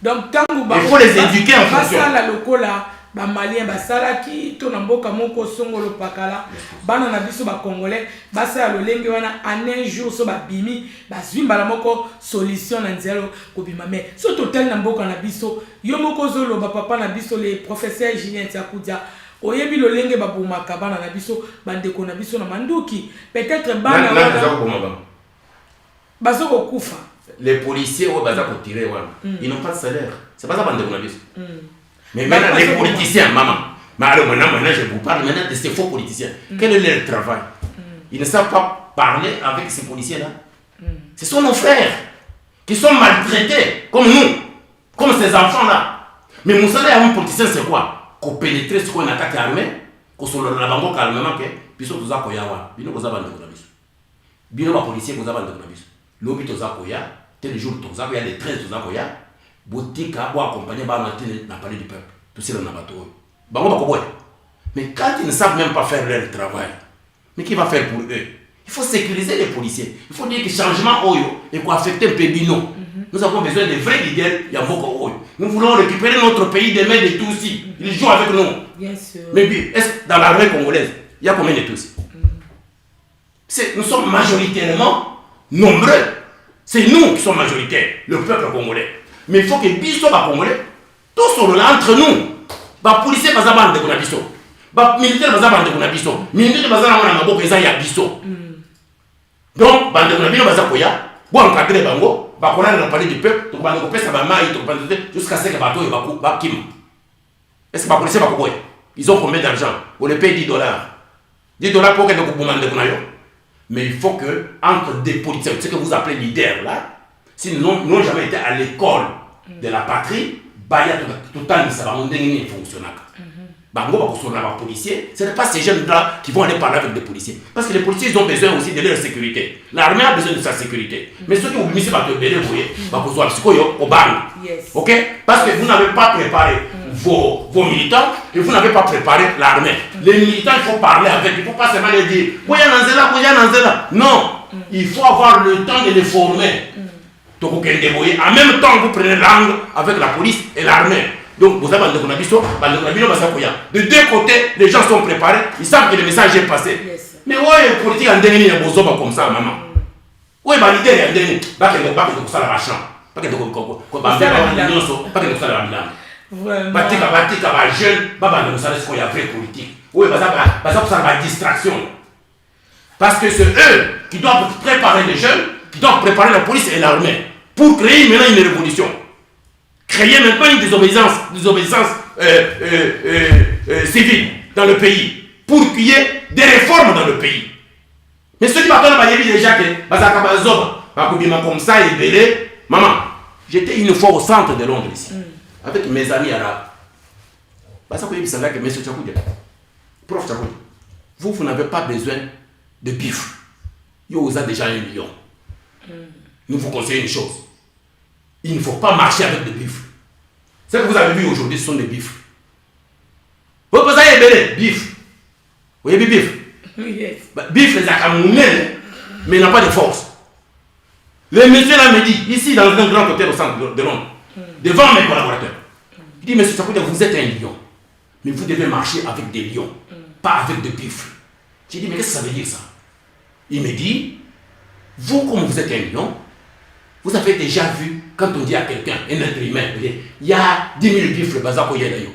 Donc tangu il faut les éduquer en fonction. Basala lokola ba malien basalaki to na mboka moko songolo pakala bana na biso ba congolais basala lolenge wana en un jour so ba bimi bazwimba la moko solution na nzelo ko bima mais so total na mboka na biso yo moko zolo ba papa na biso les professeurs Julien Tsakouda oyebi lolenge ba bomaka bana na biso bandeko na biso na manduki peut-être bana wana bazoko kufa les policiers ou bazako tirer wana ils n'ont pas de salaire c'est pas ça bandeko na biso. Mais maintenant, les politiciens, maman, maintenant, je vous parle maintenant de ces faux politiciens. Quel est leur travail? Ils ne savent pas parler avec ces policiers-là. Ce sont nos frères qui sont maltraités, comme nous, comme ces enfants-là. Mais vous savez, un politicien, c'est quoi? Qu'on pénètre sur une attaque armée, qu'on se le rabango calmement, puis ils sont tous à Koyawa. Ils sont tous à Bandekonabis. Ils sont tous policiers qui sont à Bandekonabis. L'obit tous à Koya, tel jour, tous à Koya, les 13 tous à Koya. Boutique à boire accompagné par la parole du peuple. Tout ça, on a. Mais quand ils ne savent même pas faire leur travail, mais qui va faire pour eux? Il faut sécuriser les policiers. Il faut dire que changement Oyo et quoi affecter un peu bino. Nous avons besoin de vrais leaders. Il y a beaucoup Oyo. Nous voulons récupérer notre pays des mains de Tutsis. Ils jouent avec nous. Bien sûr. Mais est-ce que dans l'armée congolaise, il y a combien de Tutsis? Nous sommes majoritairement nombreux. C'est nous qui sommes majoritaires, le peuple congolais. Mais il faut que Bisso soit congolais. Tous sont là entre nous. Les policiers sont là entre nous. Les militaires sont là entre nous. Les militaires sont là entre nous. Les Bisso. Donc, bande de Nabino Bazakoya, bon encadrer bango, bakona na parler du peuple, donc bande kopesa ba mai, donc bande jusqu'à ce que bateau et ba kim. Est-ce que ba policier ba koboy? Ils ont combien d'argent? On les paye $10. $10 pour que nous commande de nayo. Mais il faut que entre des policiers, ce que vous appelez leaders là, s'ils n'ont jamais été à l'école de la patrie, bah il y a tout le temps ça va monter fonctionner. Ce n'est pas ces jeunes-là qui vont aller parler avec des policiers. Parce que les policiers, ils ont besoin aussi de leur sécurité. L'armée a besoin de sa sécurité. Mais ceux qui vous misent par le bébé, vous voyez, au ban. Ok? Parce que vous n'avez pas préparé vos militants et vous n'avez pas préparé l'armée. Les militants, il faut parler avec. Il ne faut pas seulement les dire, non, il faut avoir le temps de les former. Donc, en même temps, vous prenez langue avec la police et l'armée. Donc, vous avez de deux côtés, les gens sont préparés, ils savent que le message est passé. Mais ouais, le politique en dernier, il y a comme ça, maman. Ouais, l'idée est en dernier. Pas que ça la machin. Pas que ça la milan. Pas jeune, pas qu'il y a vraie politique. Oui, ça la distraction. Parce que c'est eux qui doivent préparer les jeunes, qui doivent préparer la police et l'armée pour créer maintenant une révolution. Créer maintenant une désobéissance civile dans le pays pour qu'il y ait des réformes dans le pays. Mais ceux qui m'attendent déjà que comme ça et belé, maman, j'étais une fois au centre de Londres ici avec mes amis arabes. Prof Tchakoudia, vous n'avez pas besoin de bif. Vous avez déjà 1 million. Nous vous conseillons une chose. Il ne faut pas marcher avec des bifs. Ce que vous avez vu aujourd'hui, ce sont des bifs. Vous avez des bifs. Vous voyez bif? Bif, les acamounés, mais il n'a pas de force. Le monsieur là me dit, ici dans un grand hôtel au centre de Londres, devant mes collaborateurs, il dit, monsieur Tchakoudia, vous êtes un lion, mais vous devez marcher avec des lions, pas avec des bifs. J'ai dit, mais qu'est-ce que ça veut dire ça? Il me dit, vous, comme vous êtes un lion, vous avez déjà vu, quand on dit à quelqu'un, un être humain, il y a 10 000 bifs, le bazar qu'il y a d'ailleurs.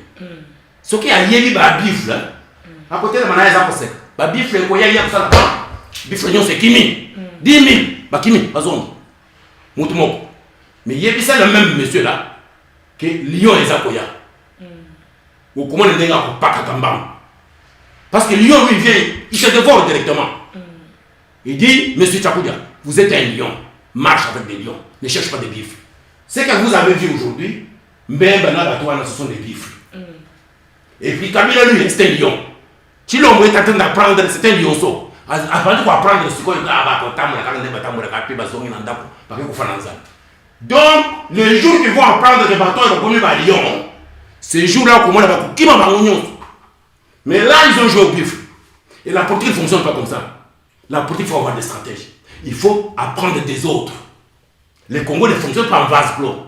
Ce qui a yéli, bah, bif, là, à côté de Manaïs, bah, bif, le koya, il y a ça, bif, c'est Kimi. 10 000, bah, Kimi, bazon. Moutoumok. Mais il y a le même monsieur là, que Lyon et Zakoya. Ou comment le dénga pour Pakatambam. Parce que Lyon, lui, vient, il se dévore directement. Il dit, monsieur Tchakoudia, vous êtes un lion. Marche avec des lions, ne cherche pas des bifs. Ce que vous avez vu aujourd'hui, même ce sont des bifs. Et puis Kabila lui, c'est un lion. Si l'homme est en train d'apprendre, c'est un lionceau. Avant de apprendre ce qu'on donc, le jour qu'ils vont apprendre que bateau est connu par lion, ces jours-là, comment on va qui m'a. Mais là, ils ont joué au bif. Et la politique ne fonctionne pas comme ça. La politique, il faut avoir des stratégies. Il faut apprendre des autres. Les Congolais ne fonctionnent pas en vase clos.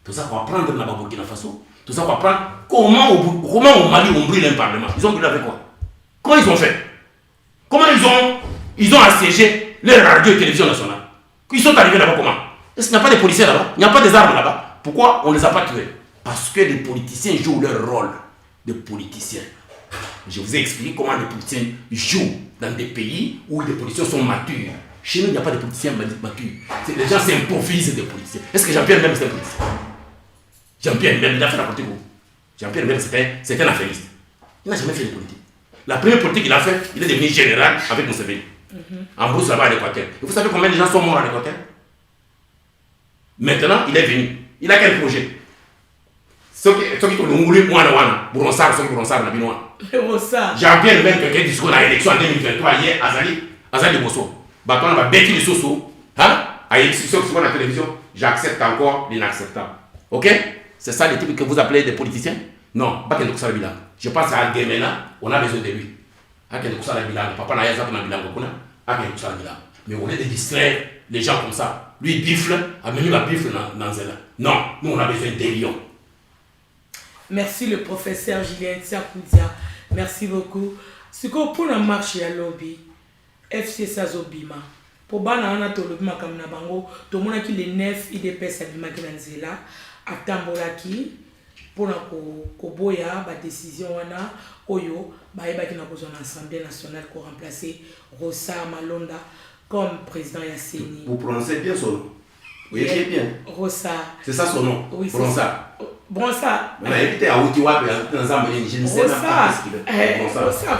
Tout ça pour apprendre dans la Burkina Faso. Tout ça pour apprendre comment au Mali on brûle un parlement. Ils ont brûlé avec quoi? Comment ils ont fait? Comment ils ont assiégé leur radio et télévision nationale? Ils sont arrivés là-bas comment? Est-ce qu'il n'y a pas de policiers là-bas? Il n'y a pas des armes là-bas? Pourquoi on ne les a pas tués? Parce que les politiciens jouent leur rôle de politiciens. Je vous ai expliqué comment les politiciens jouent dans des pays où les politiciens sont matures. Chez nous, il n'y a pas de politiciens matures. Les gens s'improvisent des politiciens. Est-ce que Jean-Pierre même c'est un politicien? Jean-Pierre même, il a fait la politique où? Jean-Pierre même, c'était un affairiste. Il n'a jamais fait de politique. La première politique qu'il a fait, il est devenu général avec Museveni. En Brousse là-bas à l'Équateur. Et vous savez combien de gens sont morts à l'Équateur? Maintenant, il est venu. Il a quel projet? Ceux qui ont mouru, Bouronsar, ceux qui Bouronsar, Jean-Pierre même, quelqu'un dit qu'on a élection en 2023, hier, Azali Bosso. Bâton va bêter les sous-sous. Hein? À l'élection sur la télévision, j'accepte encore l'inacceptable. Ok? C'est ça les types que vous appelez des politiciens? Non, pas que nous sommes là. Je pense à Gemena, on a besoin de lui. À que nous sommes là, papa n'a pas besoin de Mais au lieu de distraire les gens comme ça, lui il bifle, amène la bifle dans Zela. Non, nous on a besoin des lions. Merci le professeur Julien Tsiakoudia. Merci beaucoup. Ce qu'on pour la marche à lobby, FC Sazobima. Pour Bana Tolobima comme Nabango, tout le monde qui les 9 IDPS Abima Granzela, à Tambolaki, pour la Koboya, la décision wana, Oyo, Baïba qui n'a pas besoin d'Assemblée nationale pour remplacer Rosa Malonda comme président Yasseni. Vous prononcez bien son nom. Vous écrivez bien. Rosa. C'est ça son nom. Oui, c'est ça. Bon ça. On a invité à Outiwa, je ne sais même pas ce qu'il est. Rosa,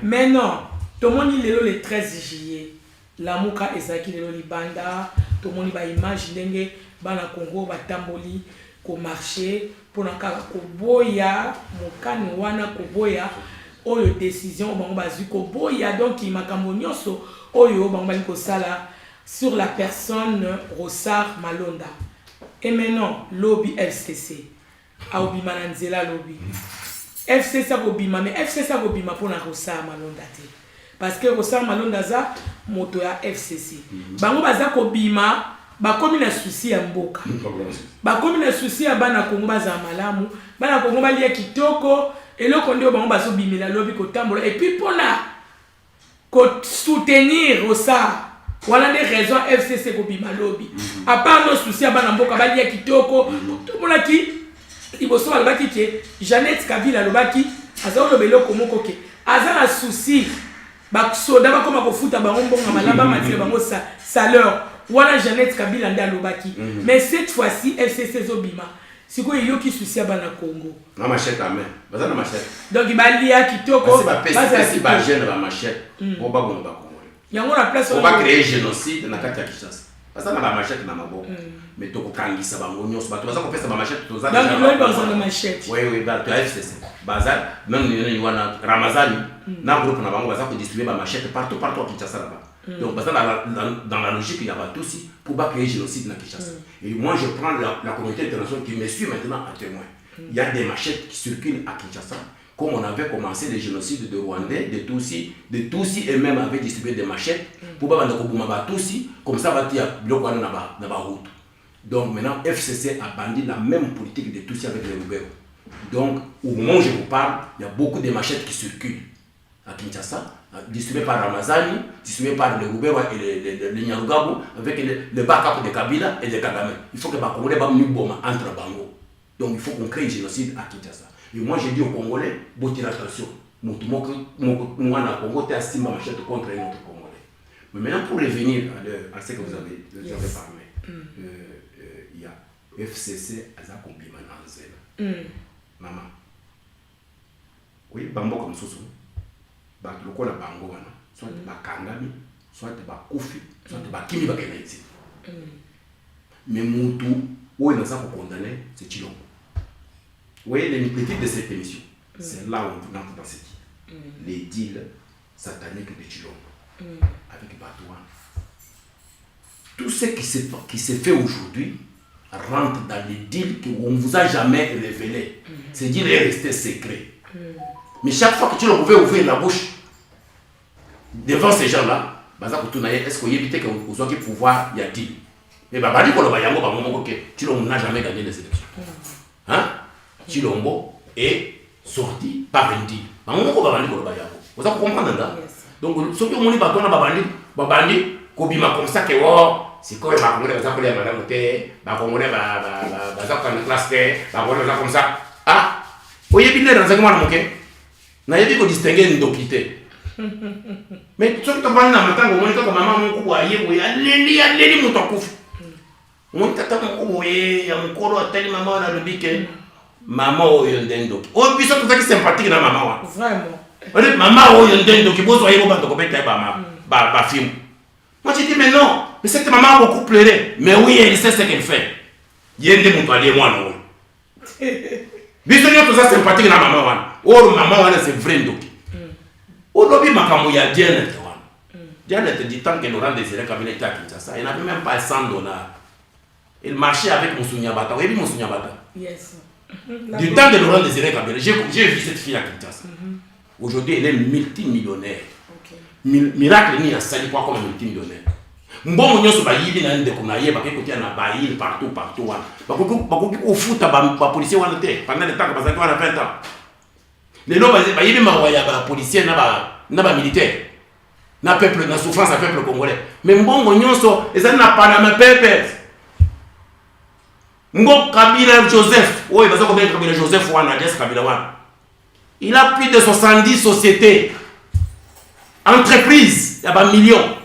mais non, tout le monde il est le 13 juillet. La Mouka Ezaki le Libanda, tout le monde va imaginer bana Congo ba tamboli ko marché pour na ka ko boya mokani wana ko boya oyo décision bango bazu ko boya donc makambo nyonso oyo bango bali ko sala sur la personne Rosar Malonda. Et maintenant, lobby FCC. A obima nanzela lobby. FCC a obima, mais FCC a obima pour na Rosar Malonda. Parce que Rosar Malonda za moto ya FCC. Bango baza ko bima, ba komi na souci ya mboka. Ba komi na souci ya bana Kongo baza malamu, bana Kongo bali ya kitoko, eloko ndio bango bazo bimela lobby ko tambola et puis pour na ko soutenir Rosar. Voilà des raisons FCC ko bima lobby. À part nos soucis à bana mboka bali ya kitoko, tout le monde qui iboso alobaki ke Jeannette Kabila alobaki aza lobelo komoko ke aza na souci ba soda ba koma ko futa bango mbonga malaba matire bango salaire. Voilà Jeannette Kabila nda alobaki. Mais cette fois-ci FCC zo bima. Siko yoki souci à bana Congo. Na machette à main. Baza na machette. Donc bali ya kitoko. Basi ba jeune ba machette. Bo ba bon ba. Yango la place on va créer génocide na kati ya Kinshasa. Parce que na ba machette na maboko. Mais to ko kangisa bango nyonso bato baza ko pesa ba machette to za. Donc il va besoin de machette. Oui ba to FCC. Baza même ni wana Ramazani na groupe na bango baza ko distribuer ba machette partout à Kinshasa là-bas. Donc baza dans la logique il y a pas aussi pour pas créer génocide na Kinshasa. Et moi je prends la communauté internationale qui me suit maintenant à témoin. Il y a des machettes qui circulent à Kinshasa. Comme on avait commencé les génocides de Rwandais, de Tutsi eux-mêmes avaient distribué des machettes pour pas Bumaba Tutsi, comme ça va dire Blokwana na route. Donc maintenant FCC a bandit la même politique de Tutsi avec les Roubaix. Donc au moment où je vous parle, il y a beaucoup de machettes qui circulent à Kinshasa, distribuées par Ramazani, distribuées par les Roubaix et les Nyarugabo, avec le backup de Kabila et de Kagame. Il faut que Bakongolais va mieux entre Bango. Donc il faut qu'on crée un génocide à Kinshasa. Et moi j'ai dit aux Congolais, bottez attention, moi na Congo t'es assis ma machette contre un autre Congolais. Mais maintenant pour revenir à ce que vous avez parlé, il y a FCC Azako Bima Nanzela. Maman. Oui, Bambo comme Soso. Batloko la Bango wana, soit Bakangami, soit Bakufi, soit Bakimi Bakenaïti. Mais Moutou, où il n'a pas condamné, c'est Chilombo. Vous voyez, les titres de cette émission, c'est là où on entre dans cette île. Les deals sataniques de Chilombo, avec Batouan. Tout ce qui se fait aujourd'hui rentre dans les deals qu'on ne vous a jamais révélés. Ces deals est resté secret. Mais chaque fois que tu pouvais ouvrir la bouche devant ces gens-là, est-ce qu'on évite que vous ayez pouvoir y a deal? Mais Babadi Kolobayango, Chilombo n'a jamais gagné les élections. Hein? Chilombo est sorti par un deal. Vous avez compris? Donc, ce que vous avez dit, Babandi, Kobima comme ça, que c'est quoi les Congolais, madame, les Congolais, les classe, comme ça. Ah, vous avez bien dans un moment, vous avez distinguer une docité. Mais ce que tu as dit, maman, mon coup, allez, mon tocouf. Mon tata, mon coup, et mon coro, tel maman, on a le biquet. Maman oyo ndendoki o biso tozaki sympathique na maman wa vraiment maman oyo ndendoki bozo ayo ba to kopeta ba film. Moi je dis mais non, mais cette maman a beaucoup pleuré, mais oui elle sait ce qu'elle fait. Yende muto ali moi non biso nyo toza sympathique na maman wa o maman wa c'est vrai ndoki o lobi makambo ya Diane te Diane te dit tant que Laurent Désiré Kabila était à Kinshasa il n'avait même pas 100 $. Il marchait avec Moussounia Bata. Vous avez vu Moussounia Bata? Yes. Du temps de Laurent Désiré Kabila, j'ai vu cette fille à Kinshasa. Aujourd'hui, elle est multimillionnaire. miracle ni asali kwa comme multimillionnaire. Mbongo nyonso ba yibi na ndeko na yeba ke kotia na ba yili partout wana. Bakoki ofuta ba policier wana te pendant le temps que bazaki wana 20 ans. Lelo ba yibi mawaya ba policier na ba militaire. Na peuple na souffrance à peuple congolais. Mais mbongo nyonso ezali na Panama Papers. Ngo Kabila Joseph, oui, parce que Kabila Joseph wana Jess Kabila wana. Il a plus de 70 sociétés, entreprises, il y a des millions.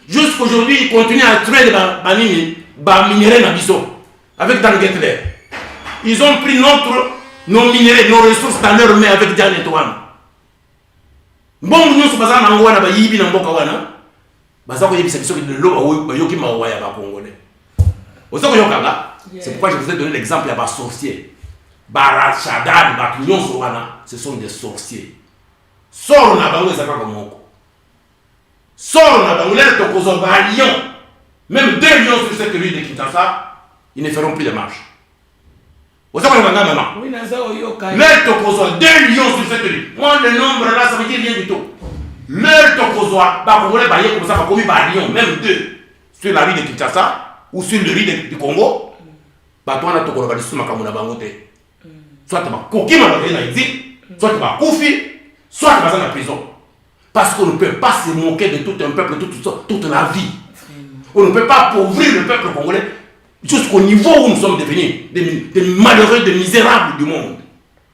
Jusqu'aujourd'hui, il continue à tuer des minéraux dans Bissau, avec Dan Getler. Ils ont pris nos minéraux, nos ressources dans leurs mains avec Dan Etouane. Bon, nous sommes pas en Angola, Yibi, dans Boka wana. Parce que c'est de l'eau, Yoki Mawaya, Congolais. C'est pourquoi je vous ai donné l'exemple, il y a des sorciers. Barat, Shaddad, Bakunion, Sowana, ce sont des sorciers. Sors na bango ezaka komoko. Sors na bango l'air tokozo ba lion. Même 2 lions sur cette rue de Kinshasa, ils ne feront plus de marche. Vous savez comment maman? Oui, naza oyoka. L'air tokozo 2 lions sur cette rue. Moi le nombre là ça veut dire rien du tout. L'air tokozo ba congolais ba yé comme ça ba komi ba lion, même 2 sur la rue de Kinshasa ou sur le rue du Congo. Ba toi na tokozo ba disuma kamuna bango te. Soit tu vas coquer ma dans l'exil, soit tu vas couper, soit tu vas dans la prison. Parce qu'on ne peut pas se moquer de tout un peuple toute la vie. On ne peut pas appauvrir le peuple congolais jusqu'au niveau où nous sommes devenus des malheureux, des misérables du monde.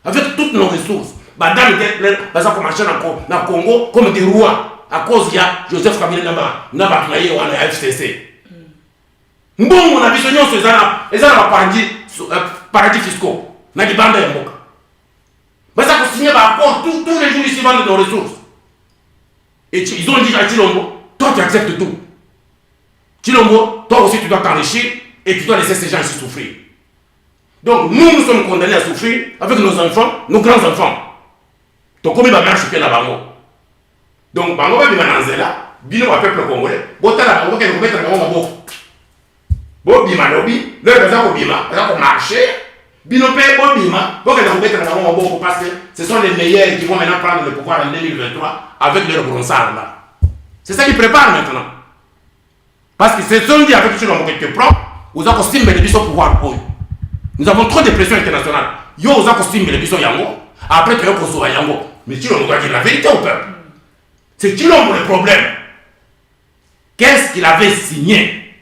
Avec toutes nos ressources. Madame Getler, ça a commencé dans le Congo comme des rois. À cause de Joseph Kabila Naba Knaye ou à FCC. Bon, on a besoin de ces paradis fiscaux. Na libanda ya mboka. Basa ko signer ba accord tous les jours ici vendent nos ressources. Et ils ont dit à Chilombo, toi tu acceptes tout. Chilombo, toi aussi tu dois t'enrichir et tu dois laisser ces gens ici souffrir. Donc nous sommes condamnés à souffrir avec nos enfants, nos grands-enfants. Donc comme il va marcher que la bango. Donc bango va bien nanzela, bino wa peuple congolais. Botala bango ke ko mettre bango maboko. Bo bima lobi, le baza ko bima, baza ko marcher. Binopé Bobima, parce que ce sont les meilleurs qui vont maintenant prendre le pouvoir en 2023 avec leur bronzard là. C'est ça qu'ils préparent maintenant. Parce que ce sont dit avec ce que tu prends, vous avez costume de biso pouvoir. Nous avons trop de pression internationale. Yo, vous avez costume de biso yango. Après, tu as costume yango. Mais tu dois dire la vérité au peuple. C'est qui l'homme le problème. Qu'est-ce qu'il avait signé?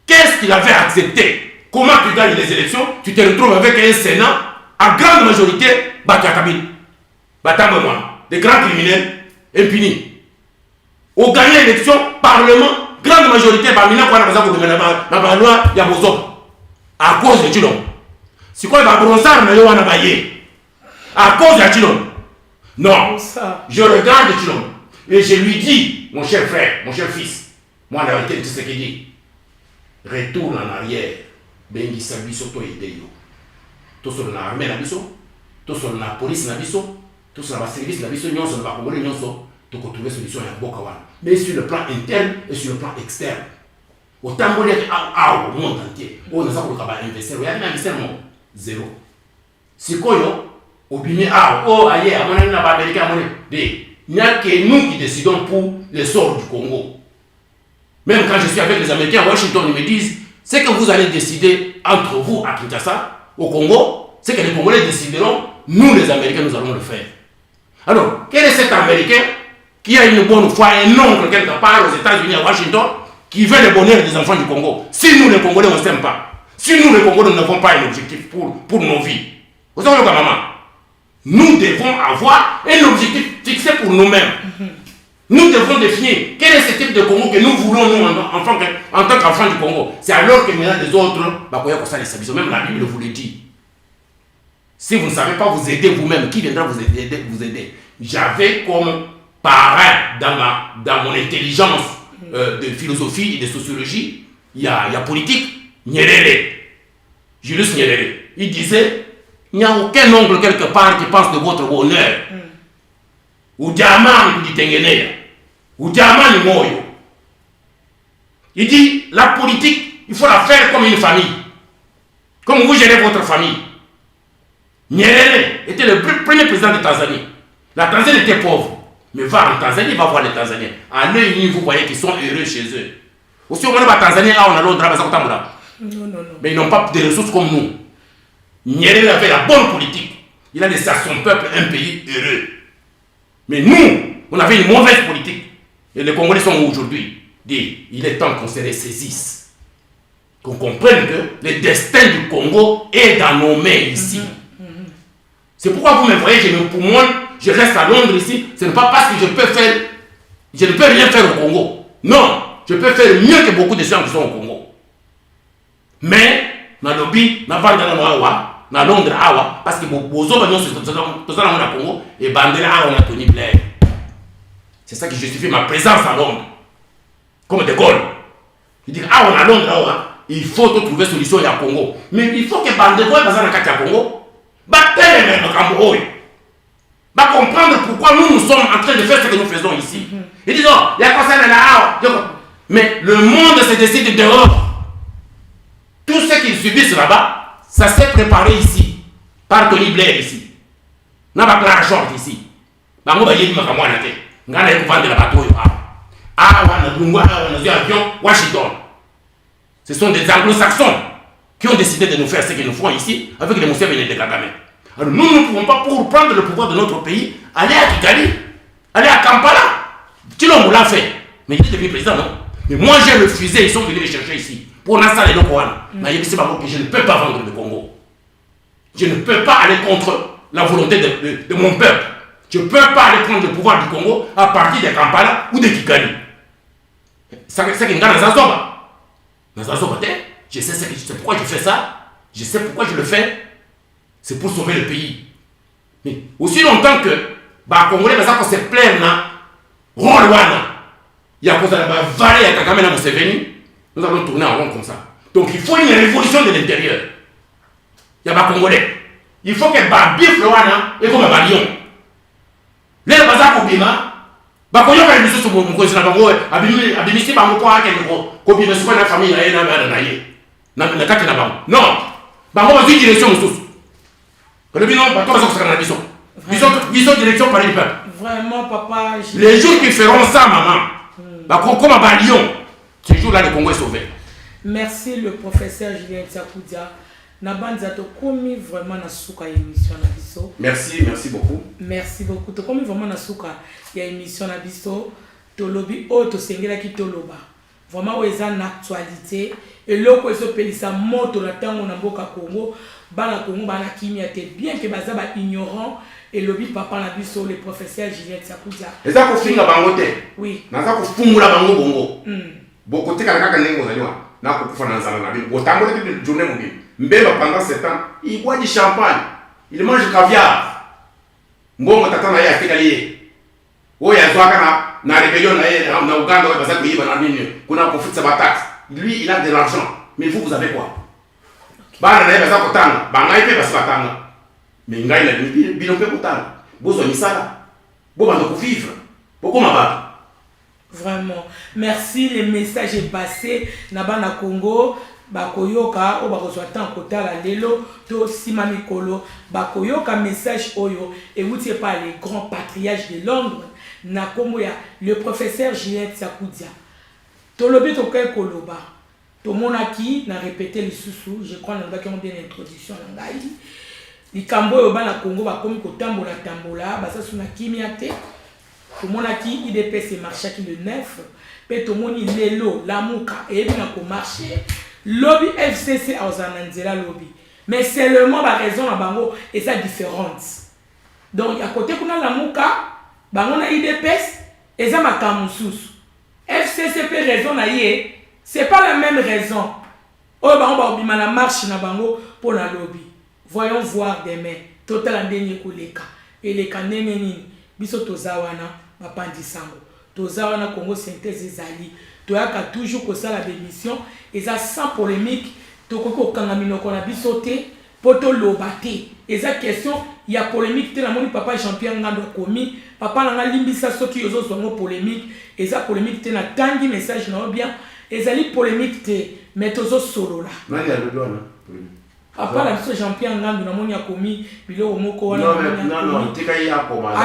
Qu'est-ce qu'il avait accepté? Comment tu gagnes les élections? Tu te retrouves avec un Sénat en grande majorité, Bakakabil, Batamouan, des grands criminels impunis. Au gagner l'élection, Parlement, grande majorité, Bamina, la loi Yabozo, à cause de Chilom. C'est quoi le bronzard, à cause de Chilom? Non, je regarde Chilom et je lui dis, mon cher frère, mon cher fils, moi la vérité de ce qu'il dit, retourne en arrière. Bengi biso to ideyo to sur la armée na biso to sur la police na biso to sur la service na biso nyonso na bakongole nyonso to ko trouver solution ya boka wana, mais sur le plan interne et sur le plan externe autant bolé au monde entier on a ça ko ka investir ya na investir mo zéro sikoyo obimi aye amona na ba américain amone de nya que nous qui décidons pour le sort du Congo. Même quand je suis avec les Américains à Washington, ils me disent c'est que vous allez décider entre vous à Kinshasa, au Congo, c'est que les Congolais décideront, nous les Américains, nous allons le faire. Alors, quel est cet Américain qui a une bonne foi, un oncle quelque part aux États-Unis, à Washington, qui veut le bonheur des enfants du Congo? Si nous les Congolais, on ne s'aime pas, si nous les Congolais, nous n'avons pas un objectif pour nos vies, vous savez quoi, maman? Nous devons avoir un objectif fixé pour nous-mêmes. Nous devons définir quel est ce type de Congo que nous voulons, nous, en tant qu'enfants du Congo. C'est alors que maintenant les autres, même la Bible vous le dit. Si vous ne savez pas vous aider vous-même, qui viendra vous aider? J'avais comme parrain dans mon intelligence de philosophie et de sociologie, il y a politique, Nyerere, Julius Nyerere. Il disait, il n'y a aucun oncle quelque part qui pense de votre bonheur. Ou diamant dit Tengenea, ou diamant moyo. Il dit la politique, il faut la faire comme une famille, comme vous gérez votre famille. Nyerere était le premier président de Tanzanie. La Tanzanie était pauvre, Mais va en Tanzanie, va voir les Tanzaniens. À l'œil nu, vous voyez qu'ils sont heureux chez eux. Aussi, on a Tanzanie, on a l'autre, Non. mais ils n'ont pas de ressources comme nous. Nyerere avait la bonne politique. Il a laissé à son peuple un pays heureux. Mais nous, on avait une mauvaise politique. Et les Congolais sont aujourd'hui. Il est temps qu'on se ressaisisse. Qu'on comprenne que le destin du Congo est dans nos mains ici. C'est pourquoi vous me voyez, j'ai mes poumons, je reste à Londres ici. Ce n'est pas parce que je ne peux rien faire au Congo. Non, je peux faire mieux que beaucoup de gens qui sont au Congo. Mais, dans le lobby, dans Londres, parce que beaucoup de gens sont au Congo, et Bandera, on a Tony Blair. C'est ça qui justifie ma présence à Londres. Comme De Gaulle. Il dit, on a Londres, il faut trouver solution au Congo. Mais il faut que Bandera passe dans le Congo. Va comprendre pourquoi nous sommes en train de faire ce que nous faisons ici. Il dit non, il y a pas ça là. Mais le monde se décide dehors. Tout ce qu'ils subissent là-bas, ça s'est préparé ici. Par Tony Blair ici. N'a pas plein de short ici. Bango ba yedi makamwa na te. Ngana yi kuvanda la bateau on a avion Washington. Ce sont des anglo-saxons qui ont décidé de nous faire ce qu'ils nous font ici avec les Museveni et les Kagame. Alors nous ne pouvons pas, pour prendre le pouvoir de notre pays, aller à Kigali, aller à Kampala. Tilombo l'a fait, mais il est devenu président, non? Mais moi j'ai refusé, ils sont venus les chercher ici. Pour l'instant, les Lokoana. Mais je ne peux pas vendre le Congo. Je ne peux pas aller contre la volonté de mon peuple. Je ne peux pas aller prendre le pouvoir du Congo à partir de Kampala ou de Kigali. C'est ce qui je sais pourquoi je fais ça. Je sais pourquoi je le fais. C'est pour sauver le pays. Mais aussi longtemps que les Congolais se plaignent, il y a Vallée à Kagame na Museveni, nous allons tourner en rond comme ça. Donc il faut une révolution de l'intérieur. Il y a des Congolais. Il faut que les bifs et comme les lions. Les bazar kobima, bakoyoka biso so mukozi na bango abimisi bango kwa keleko kobima so na famille na yena na ye. Na kati na bango. Non. Bango ba direction mususu. Le bilan ba to ça na biso. Biso direction par le peuple. Vraiment papa, les jours qui feront ça maman. Comme à Lyon. Ces jours-là le Congo est sauvé. Merci le professeur Julien Tsakoudia. Nabanza to komi vraiment na suka émission na biso. Merci beaucoup. Merci beaucoup. To komi vraiment na suka ya émission na biso. To lobi o to sengela ki to loba. Vraiment o eza na actualité et loko eso pelisa moto na tango na mboka Congo. Bana Congo bana kimia te bien que baza ba ignorant et lobi papa na biso le professeur Julien Tsakoudia. Eza ko finga bango te. Oui. Naza ko fungula bango bongo. Boko te kala kaka nengo zaliwa. Na ko kufa na nzala na bi. Botambo de journée mobile. Mbemba pendant 7 ans, il boit du champagne, il mange caviar. Mbongo tata na ye afikali. Oya zwaka na rébellion na Uganda wa baza kuiba na nini. Kuna conflit sa taxe. Lui il a de l'argent, mais vous avez quoi? Bana na ye baza kotanga, bangai pe basa kotanga. Mais ngai na bino pe kotanga. Bozo misala. Bo bando ko vivre. Boko mababa. Vraiment, merci, le message est passé. Nabana Congo. Bakoyoka o bakozwa tant kotala lelo to simami kolo bakoyoka message oyo et vous tiez pas les grands patriarches de Londres na kombo ya le professeur Julien Tsakoudia to lobi to kay koloba to monaki na répéter le sous je crois na baki on bien introduction na ngai likambo yo bana Congo bakomi kotambola basa suna kimia te to monaki IDPS marché qui le 9 pe to moni lelo lamuka et bien ko marcher lobby FCC a Ozananzela lobby. Mais seulement la raison à Bango est ça différente. Donc à côté qu'on a la Mouka, Bango na IDPS et ça ma Kamoussous. FCC peut raison na yé, c'est pas la même raison. Oh Bango ba obima la marche na Bango pour la lobby. Voyons voir demain. Total andeni koleka. Et les kaneneni biso tozawana mapandi sango. Tozawana Congo synthèse ezali. Toyaka toujours que ça la démission et ça sans polémique tokoko kangamino kona bisoté poto lobate et ça question il y a polémique te la moni papa Jean-Pierre Ngando komi papa nanga limbisa soki yozo songo polémique et ça polémique te na tangi message na bien et ça li polémique te mais tozo solo là nani ya lelo na Apa la biso Jean-Pierre Ngandu na moni akomi biloko moko wana. Non, tika ya koma za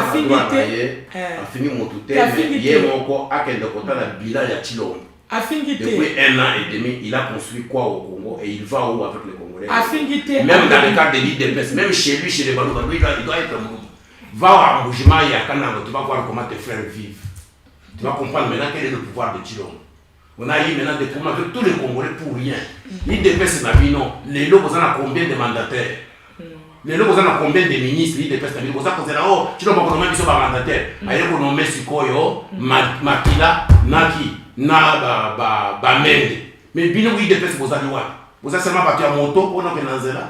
afini motute ye moko akende kota la bilan ya Chilombo. Depuis 1 an et demi, il a construit quoi au Congo et il va où avec les Congolais? Même dans le cadre de l'IDPS, même chez lui, chez les Balouba, lui, il doit être mort. Va au Moujima et à Kananga, tu vas voir comment tes frères vivent. Tu vas comprendre maintenant quel est le pouvoir de Chilombo. On a eu maintenant des problèmes avec tous les Congolais pour rien. L'IDPS n'a vu non. Les locaux, on a combien de mandataires? Les locaux, on a combien de ministres? L'IDPS n'a vu. Pour ça, on a oh, Chilombo, on a mis sur mandataire. Ailleurs, on a mis Sikoyo, Makila, Naki, Na, Mende. Mais bien, oui, l'IDPS, vous avez vous avez seulement battu à moto pour nous faire là.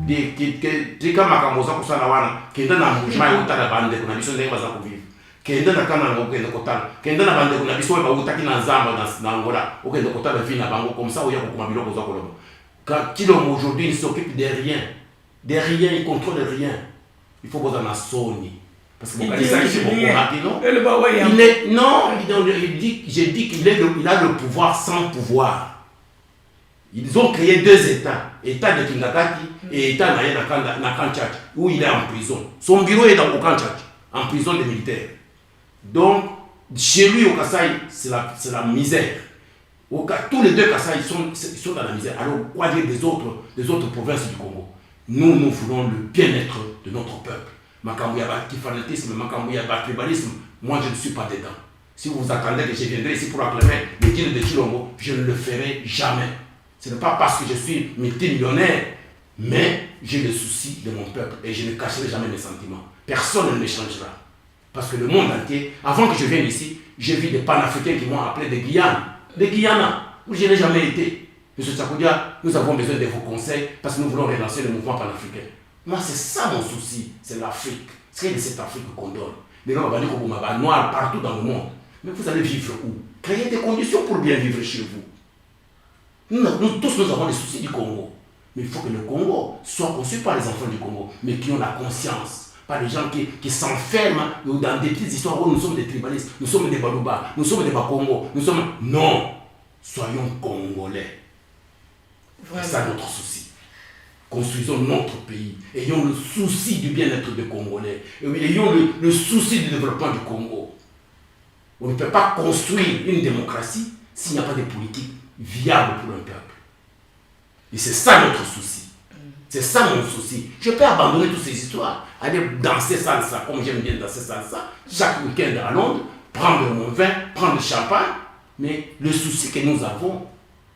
Des cas, ma camosa pour ça, qui est dans un mouvement où tu as la bande, qu'on a besoin de vivre. Kenda na kana ngo kenda kotana kenda na bande kuna biso ba utaki na nzamba na Angola okenda kotana vina bango comme ça oya ko biloko za kolomba quand Chilombo aujourd'hui il s'occupe de rien, il contrôle rien. Il faut poser na soni parce que il s'agit beaucoup non il est non il dit j'ai dit qu'il a le pouvoir sans pouvoir. Ils ont créé 2 États, État de Kingakati et État na Kanchach où il est en prison. Son bureau est dans Kanchach en prison de militaires. Donc, chez lui, au Kassai, c'est la misère. Tous les 2 Kassai, ils sont dans la misère. Alors, quoi dire des autres provinces du Congo? Nous voulons le bien-être de notre peuple. Makamouya fanatisme, Makamouya tribalisme, moi je ne suis pas dedans. Si vous attendez que je viendrai ici pour acclamer les tirs de Chilombo, je ne le ferai jamais. Ce n'est pas parce que je suis multimillionnaire, mais j'ai le souci de mon peuple et je ne cacherai jamais mes sentiments. Personne ne me changera. Parce que le monde entier, avant que je vienne ici, j'ai vu des panafricains qui m'ont appelé des Guyana, où je n'ai jamais été. Monsieur Tsakoudia, nous avons besoin de vos conseils parce que nous voulons relancer le mouvement panafricain. Moi, c'est ça mon souci, c'est l'Afrique. C'est de cette Afrique qu'on donne. Les gens vont dire qu'on va noir partout dans le monde. Mais vous allez vivre où? Créer des conditions pour bien vivre chez vous. Nous tous, nous avons des soucis du Congo. Mais il faut que le Congo soit conçu par les enfants du Congo, mais qui ont la conscience. Pas des gens qui s'enferment dans des petites histoires où nous sommes des tribalistes, nous sommes des Balouba, nous sommes des Bakongo, nous sommes... Non, soyons Congolais. Voilà. C'est ça notre souci. Construisons notre pays, ayons le souci du bien-être des Congolais, ayons le souci du développement du Congo. On ne peut pas construire une démocratie s'il n'y a pas de politique viable pour un peuple. Et c'est ça notre souci. C'est ça mon souci. Je peux abandonner toutes ces histoires, aller danser salsa, comme j'aime bien danser salsa, chaque week-end à Londres, prendre mon vin, prendre le champagne. Mais le souci que nous avons,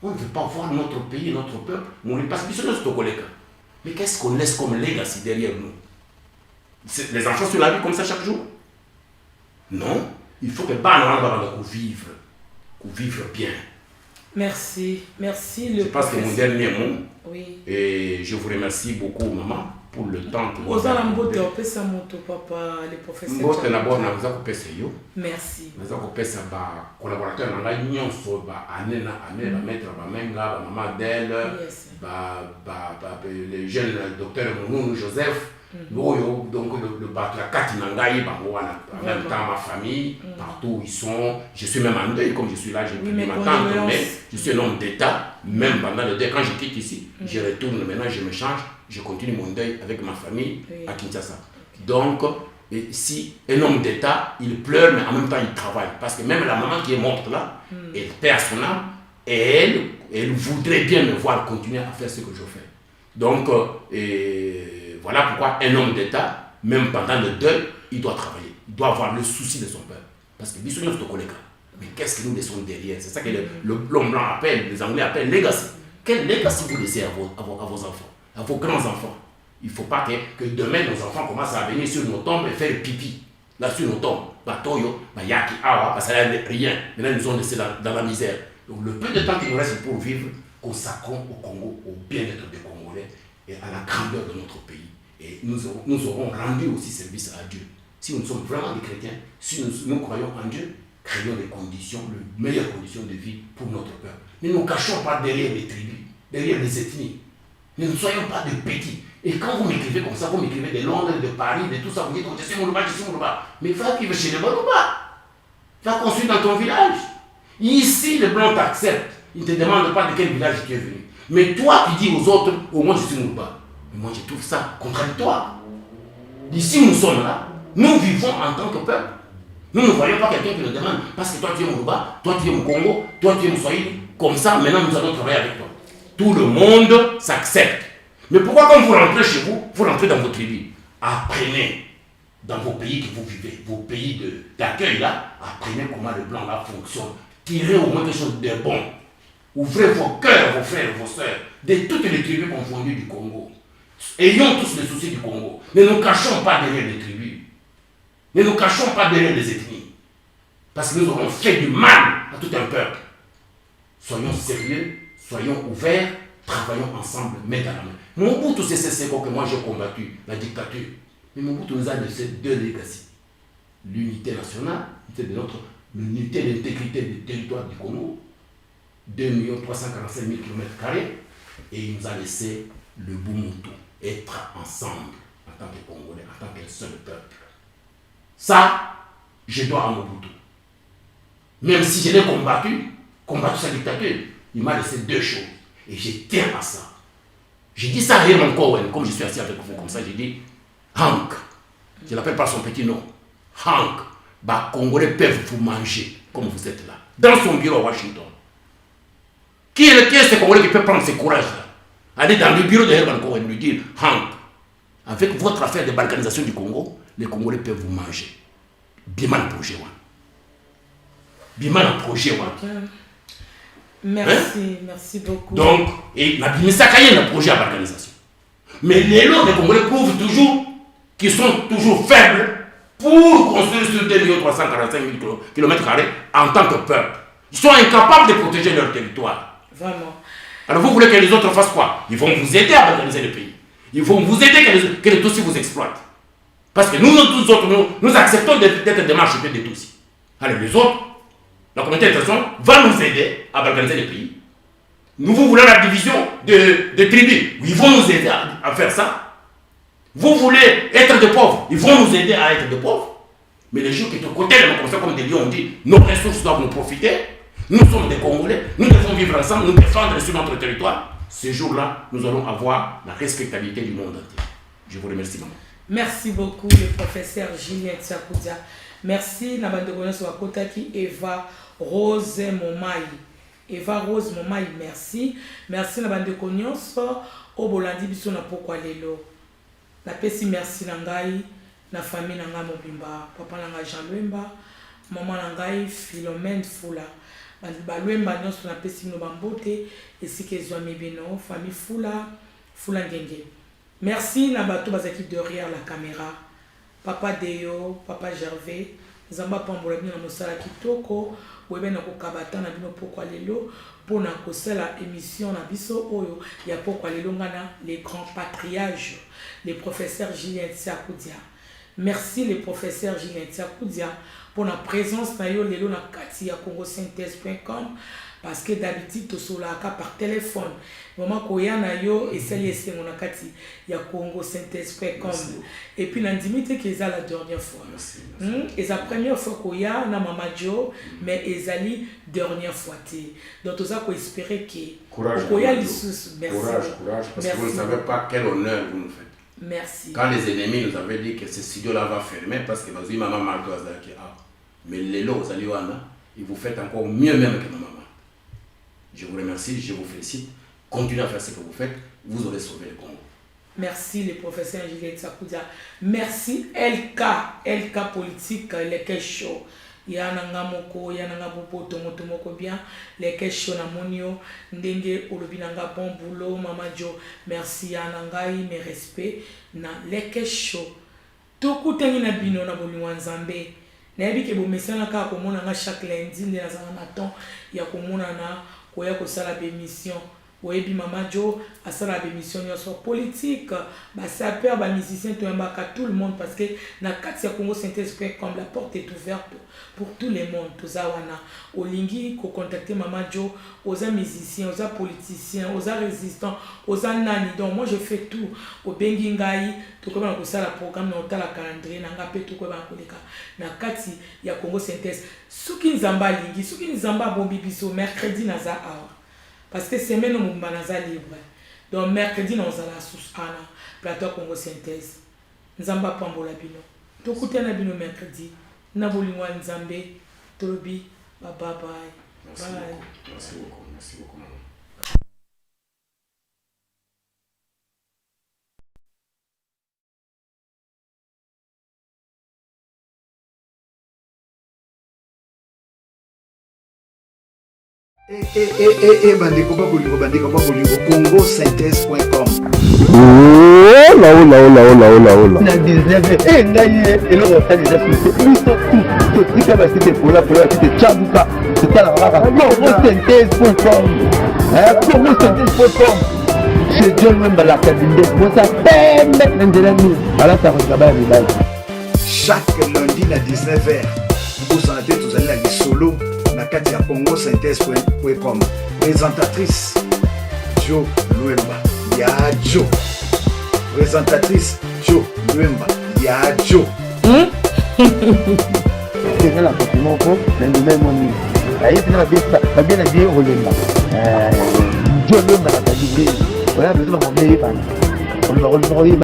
on ne veut pas voir notre pays, notre peuple mourir. Parce que c'est notre collègue. Mais qu'est-ce qu'on laisse comme legacy derrière nous? Les enfants sur la vie comme ça chaque jour? Non. Il faut que qu'on vive bien. Merci. Je passe que mon dernier mot. Oui. Et je vous remercie beaucoup, maman, pour le temps que vous avez accordé. Merci. Collaborateur le jeune docteur Mounou Joseph, donc le Batlakati Nangaï, en même temps ma famille, partout où ils sont. Je suis même en deuil, comme je suis là, j'ai pu m'attendre, mais je suis un homme d'État, même pendant le deuil. Quand je quitte ici, je retourne maintenant, je me change, je continue mon deuil avec ma famille à Kinshasa. Donc, si un homme d'État, il pleure, mais en même temps il travaille. Parce que même la maman qui est morte là, elle perd son âme, et elle voudrait bien me voir continuer à faire ce que je fais. Donc, voilà pourquoi un homme d'État, même pendant le deuil, il doit travailler. Il doit avoir le souci de son peuple. Parce que Bissou, c'est collègue. Mais qu'est-ce que nous laissons derrière? C'est ça que l'homme blanc appelle, les Anglais appellent legacy. Quel legacy vous laissez à vos enfants, à vos grands-enfants? Il ne faut pas que demain nos enfants commencent à venir sur nos tombes et faire pipi. Là, sur nos tombes. Batoyo, Yaki, Awa, parce qu'il n'y a rien. Maintenant, ils nous ont laissés dans la misère. Donc, le peu de temps qu'il nous reste pour vivre, consacrons au Congo, au bien-être des Congolais et à la grandeur de notre pays. Et nous aurons rendu aussi service à Dieu. Si nous sommes vraiment des chrétiens, si nous croyons en Dieu, créons les conditions, les meilleures conditions de vie pour notre peuple. Ne nous cachons pas derrière les tribus, derrière les ethnies. Ne nous soyons pas de petits. Et quand vous m'écrivez comme ça, vous m'écrivez de Londres, de Paris, de tout ça, vous dites je suis Moulouba, je suis Moulouba. Mais va vivre chez les Moulouba. Va construire dans ton village. Ici, les Blancs t'acceptent. Ils ne te demandent pas de quel village tu es venu. Mais toi qui dis aux autres, au moins je suis Mouba. Mais moi je trouve ça contradictoire. D'ici nous sommes là, nous vivons en tant que peuple. Nous ne voyons pas quelqu'un qui nous demande, parce que toi tu es Mouba, toi tu es Moukongo, toi tu es Moussaïd, comme ça maintenant nous allons travailler avec toi. Tout le monde s'accepte. Mais pourquoi quand vous rentrez chez vous, vous rentrez dans vos tribus? Apprenez dans vos pays que vous vivez, vos pays d'accueil là, apprenez comment le plan là fonctionne. Tirez au moins quelque chose de bon. Ouvrez vos cœurs, vos frères, vos sœurs, de toutes les tribus confondues du Congo. Ayons tous les soucis du Congo. Ne nous cachons pas derrière les tribus. Ne nous cachons pas derrière les ethnies. Parce que nous aurons fait du mal à tout un peuple. Soyons sérieux, soyons ouverts, travaillons ensemble, main dans la main. Mobutu, c'est ce que moi j'ai combattu, la dictature. Mais Mobutu nous a laissé deux legacy. L'unité nationale, l'unité de l'intégrité du territoire du Congo, 2 345 000 km², et il nous a laissé le Bumutu, être ensemble en tant que Congolais, en tant qu'un seul peuple. Ça, je dois à Mobutu. Même si je l'ai combattu sa dictature, il m'a laissé deux choses. Et je tiens à ça. J'ai dit ça à Herman Cohen, comme je suis assis avec vous comme ça, j'ai dit Hank, je l'appelle par son petit nom. Hank, bah, Congolais peuvent vous manger comme vous êtes là, dans son bureau à Washington. Qui est ce Congolais qui peut prendre ce courage-là? Aller dans le bureau de Herman Cohen, lui dire Hank, avec votre affaire de balkanisation du Congo, les Congolais peuvent vous manger. Biman projet, Biman projet, Merci, hein? Merci beaucoup. Donc, et la Bimisaka y a un projet à balkanisation. Mais les lots des Congolais prouvent toujours qu'ils sont toujours faibles pour construire sur 2 345 000 km² en tant que peuple. Ils sont incapables de protéger leur territoire. Vraiment. Alors vous voulez que les autres fassent quoi? Ils vont vous aider à balkaniser le pays. Ils vont vous aider que les Tutsis vous exploitent. Parce que nous autres, nous acceptons d'être des marchands des Tutsis. Alors les autres, la communauté internationale va nous aider à balkaniser le pays. Nous voulons la division de tribus. Ils vont nous aider à faire ça. Vous voulez être des pauvres. Ils vont nous aider à être des pauvres. Mais les gens qui sont de côté de nous, comme des lions, on dit nos ressources doivent nous profiter. Nous sommes des Congolais. Nous devons vivre ensemble, nous défendre sur notre territoire. Ce jour-là, nous allons avoir la respectabilité du monde entier. Je vous remercie, maman. Merci beaucoup, le professeur Julien Tsiakoudia. Merci, Nabandegona Swakotaki, Eva Rose Momai. Eva Rose Momai, merci. Merci, Nabandegona Obolandi Biso na Pokwa Lelo. La pesi merci Nangai, na famille Nanga Mobimba, papa Nanga Jean Lemba, maman Nangai Philomène Fula. Balwemba nyonso na pesi no bambote esika ezwami bino famille Fula Ngenge. Merci na bato bazaki derrière la caméra. Papa Deyo, papa Gervais, Zamba Pambola bino na mosala kitoko, webe na kokabata na bino Pokwa Lelo pona kosala émission na biso oyo ya Pokwa Lelo ngana les grands patriarches, les professeurs Julien Tsiakoudia. Merci les professeurs Julien Tsiakoudia pour la présence na yo lelo na kati ya congosynthèse.com parce que d'habitude to solaka par téléphone moment koya na yo esali esengo na kati ya congosynthèse.com et puis nandimite que eza la dernière fois. Et la première fois koya na mama Jo mais ezali dernière fois té. Donc toza ko espérer que koya lisusu. Merci. Courage parce que vous ne savez pas quel honneur vous nous faites. Merci. Quand les ennemis nous avaient dit que ce studio-là va fermer parce que vas-y maman Marco Azaki mais les lots ils vous faites encore mieux même que ma maman. Je vous remercie, je vous félicite. Continuez à faire ce que vous faites, vous aurez sauvé le Congo. Merci le professeur Julien Tsiakoudia. Merci LK politique les questions. Yananga moko yananga popo tomoko bien les questions na monio ndenge olobinanga bon boulot mama Jo merci yanangai mes respects na les questions tokutangi na bino na bolingo nzambe na yebi ke bo mesana ka ko mona nga chaque lundi ndena za na temps ya ko mona na ko ya ko sala be mission oyebi mama Jo asala be mission sur politique ba sapeur ba musicien to mbaka tout le monde parce que na kati ya congosynthèse.com la porte est ouverte pour tout le monde tozawana olingi ko contacter mama Jo aux musiciens aux politiciens aux résistants aux nani donc moi je fais tout au bengi ngai to ko ba ko sala programme na otala calendrier na ngape to ko ba koleka na kati ya congosynthèse suki nzamba lingi suki nzamba bombi biso mercredi na za awa parce que semaine mobimba naza libre. Donc mercredi nous allons sous ana plateau Congo Synthèse. Nzamba pambola bino. Tokutana bino mercredi. Na bolingwa nzambe tolobi bye bye. Merci beaucoup. Bandeko congosynthèse.com. Na 19 ngai eloko tali za Kristo tika ba site pour site chabuka tala kaka congosynthèse.com. congosynthèse.com. C'est John Wemba la cabine. Moi ça pembe ndelani. Ala ça regaba mi. Chaque lundi à 19h, vous en êtes tous allez à solo. Na kati ya congosynthèse.com. Présentatrice Jo Luemba ya Jo. Présentatrice Jo Luemba ya Jo. C'est là pour mon compte, mais nous même on est. Aïe, c'est bien la bien Luemba. Jo Luemba la qualité. Voilà, besoin de mon meilleur. On va revenir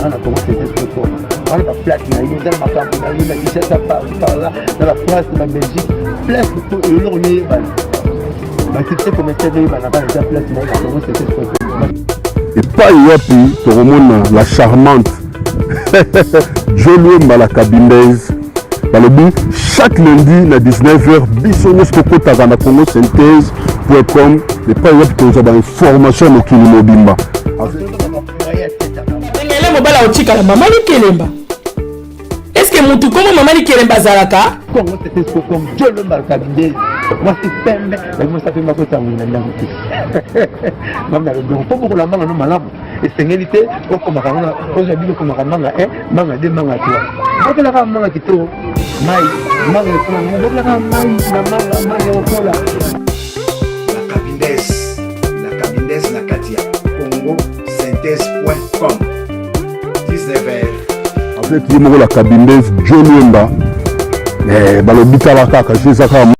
na congosynthèse.com. On a place na yo dans ma campagne na yo na Kinshasa par là dans la France na Belgique place pour le long ni ba c'est comme ça de ba na ba place na congosynthèse.com. Et pas yapi toromona la charmante Jo Luemba la cabindaise balobi chaque lundi na 19h biso nyonso kokotaka na congosynthèse.com. Et pas yapi toza ba information mokili mobimba ngele mobala otika la mama Kelemba. Est-ce que mutu comme mama Kelemba zalaka congosynthèse.com. Jo Luemba la cabindaise. Moi c'est pembe moi ça fait ma côté en ndango mama le bon pour la manga no malamu et sengélité au comme kana ko jabi ko manga manga de manga toi ko la manga kito mai manga ko la mai na manga au kola la cabindaise na katia congosynthèse.com 19h avec yimoko la cabindaise Jo Luemba balobi kala kaka jezaka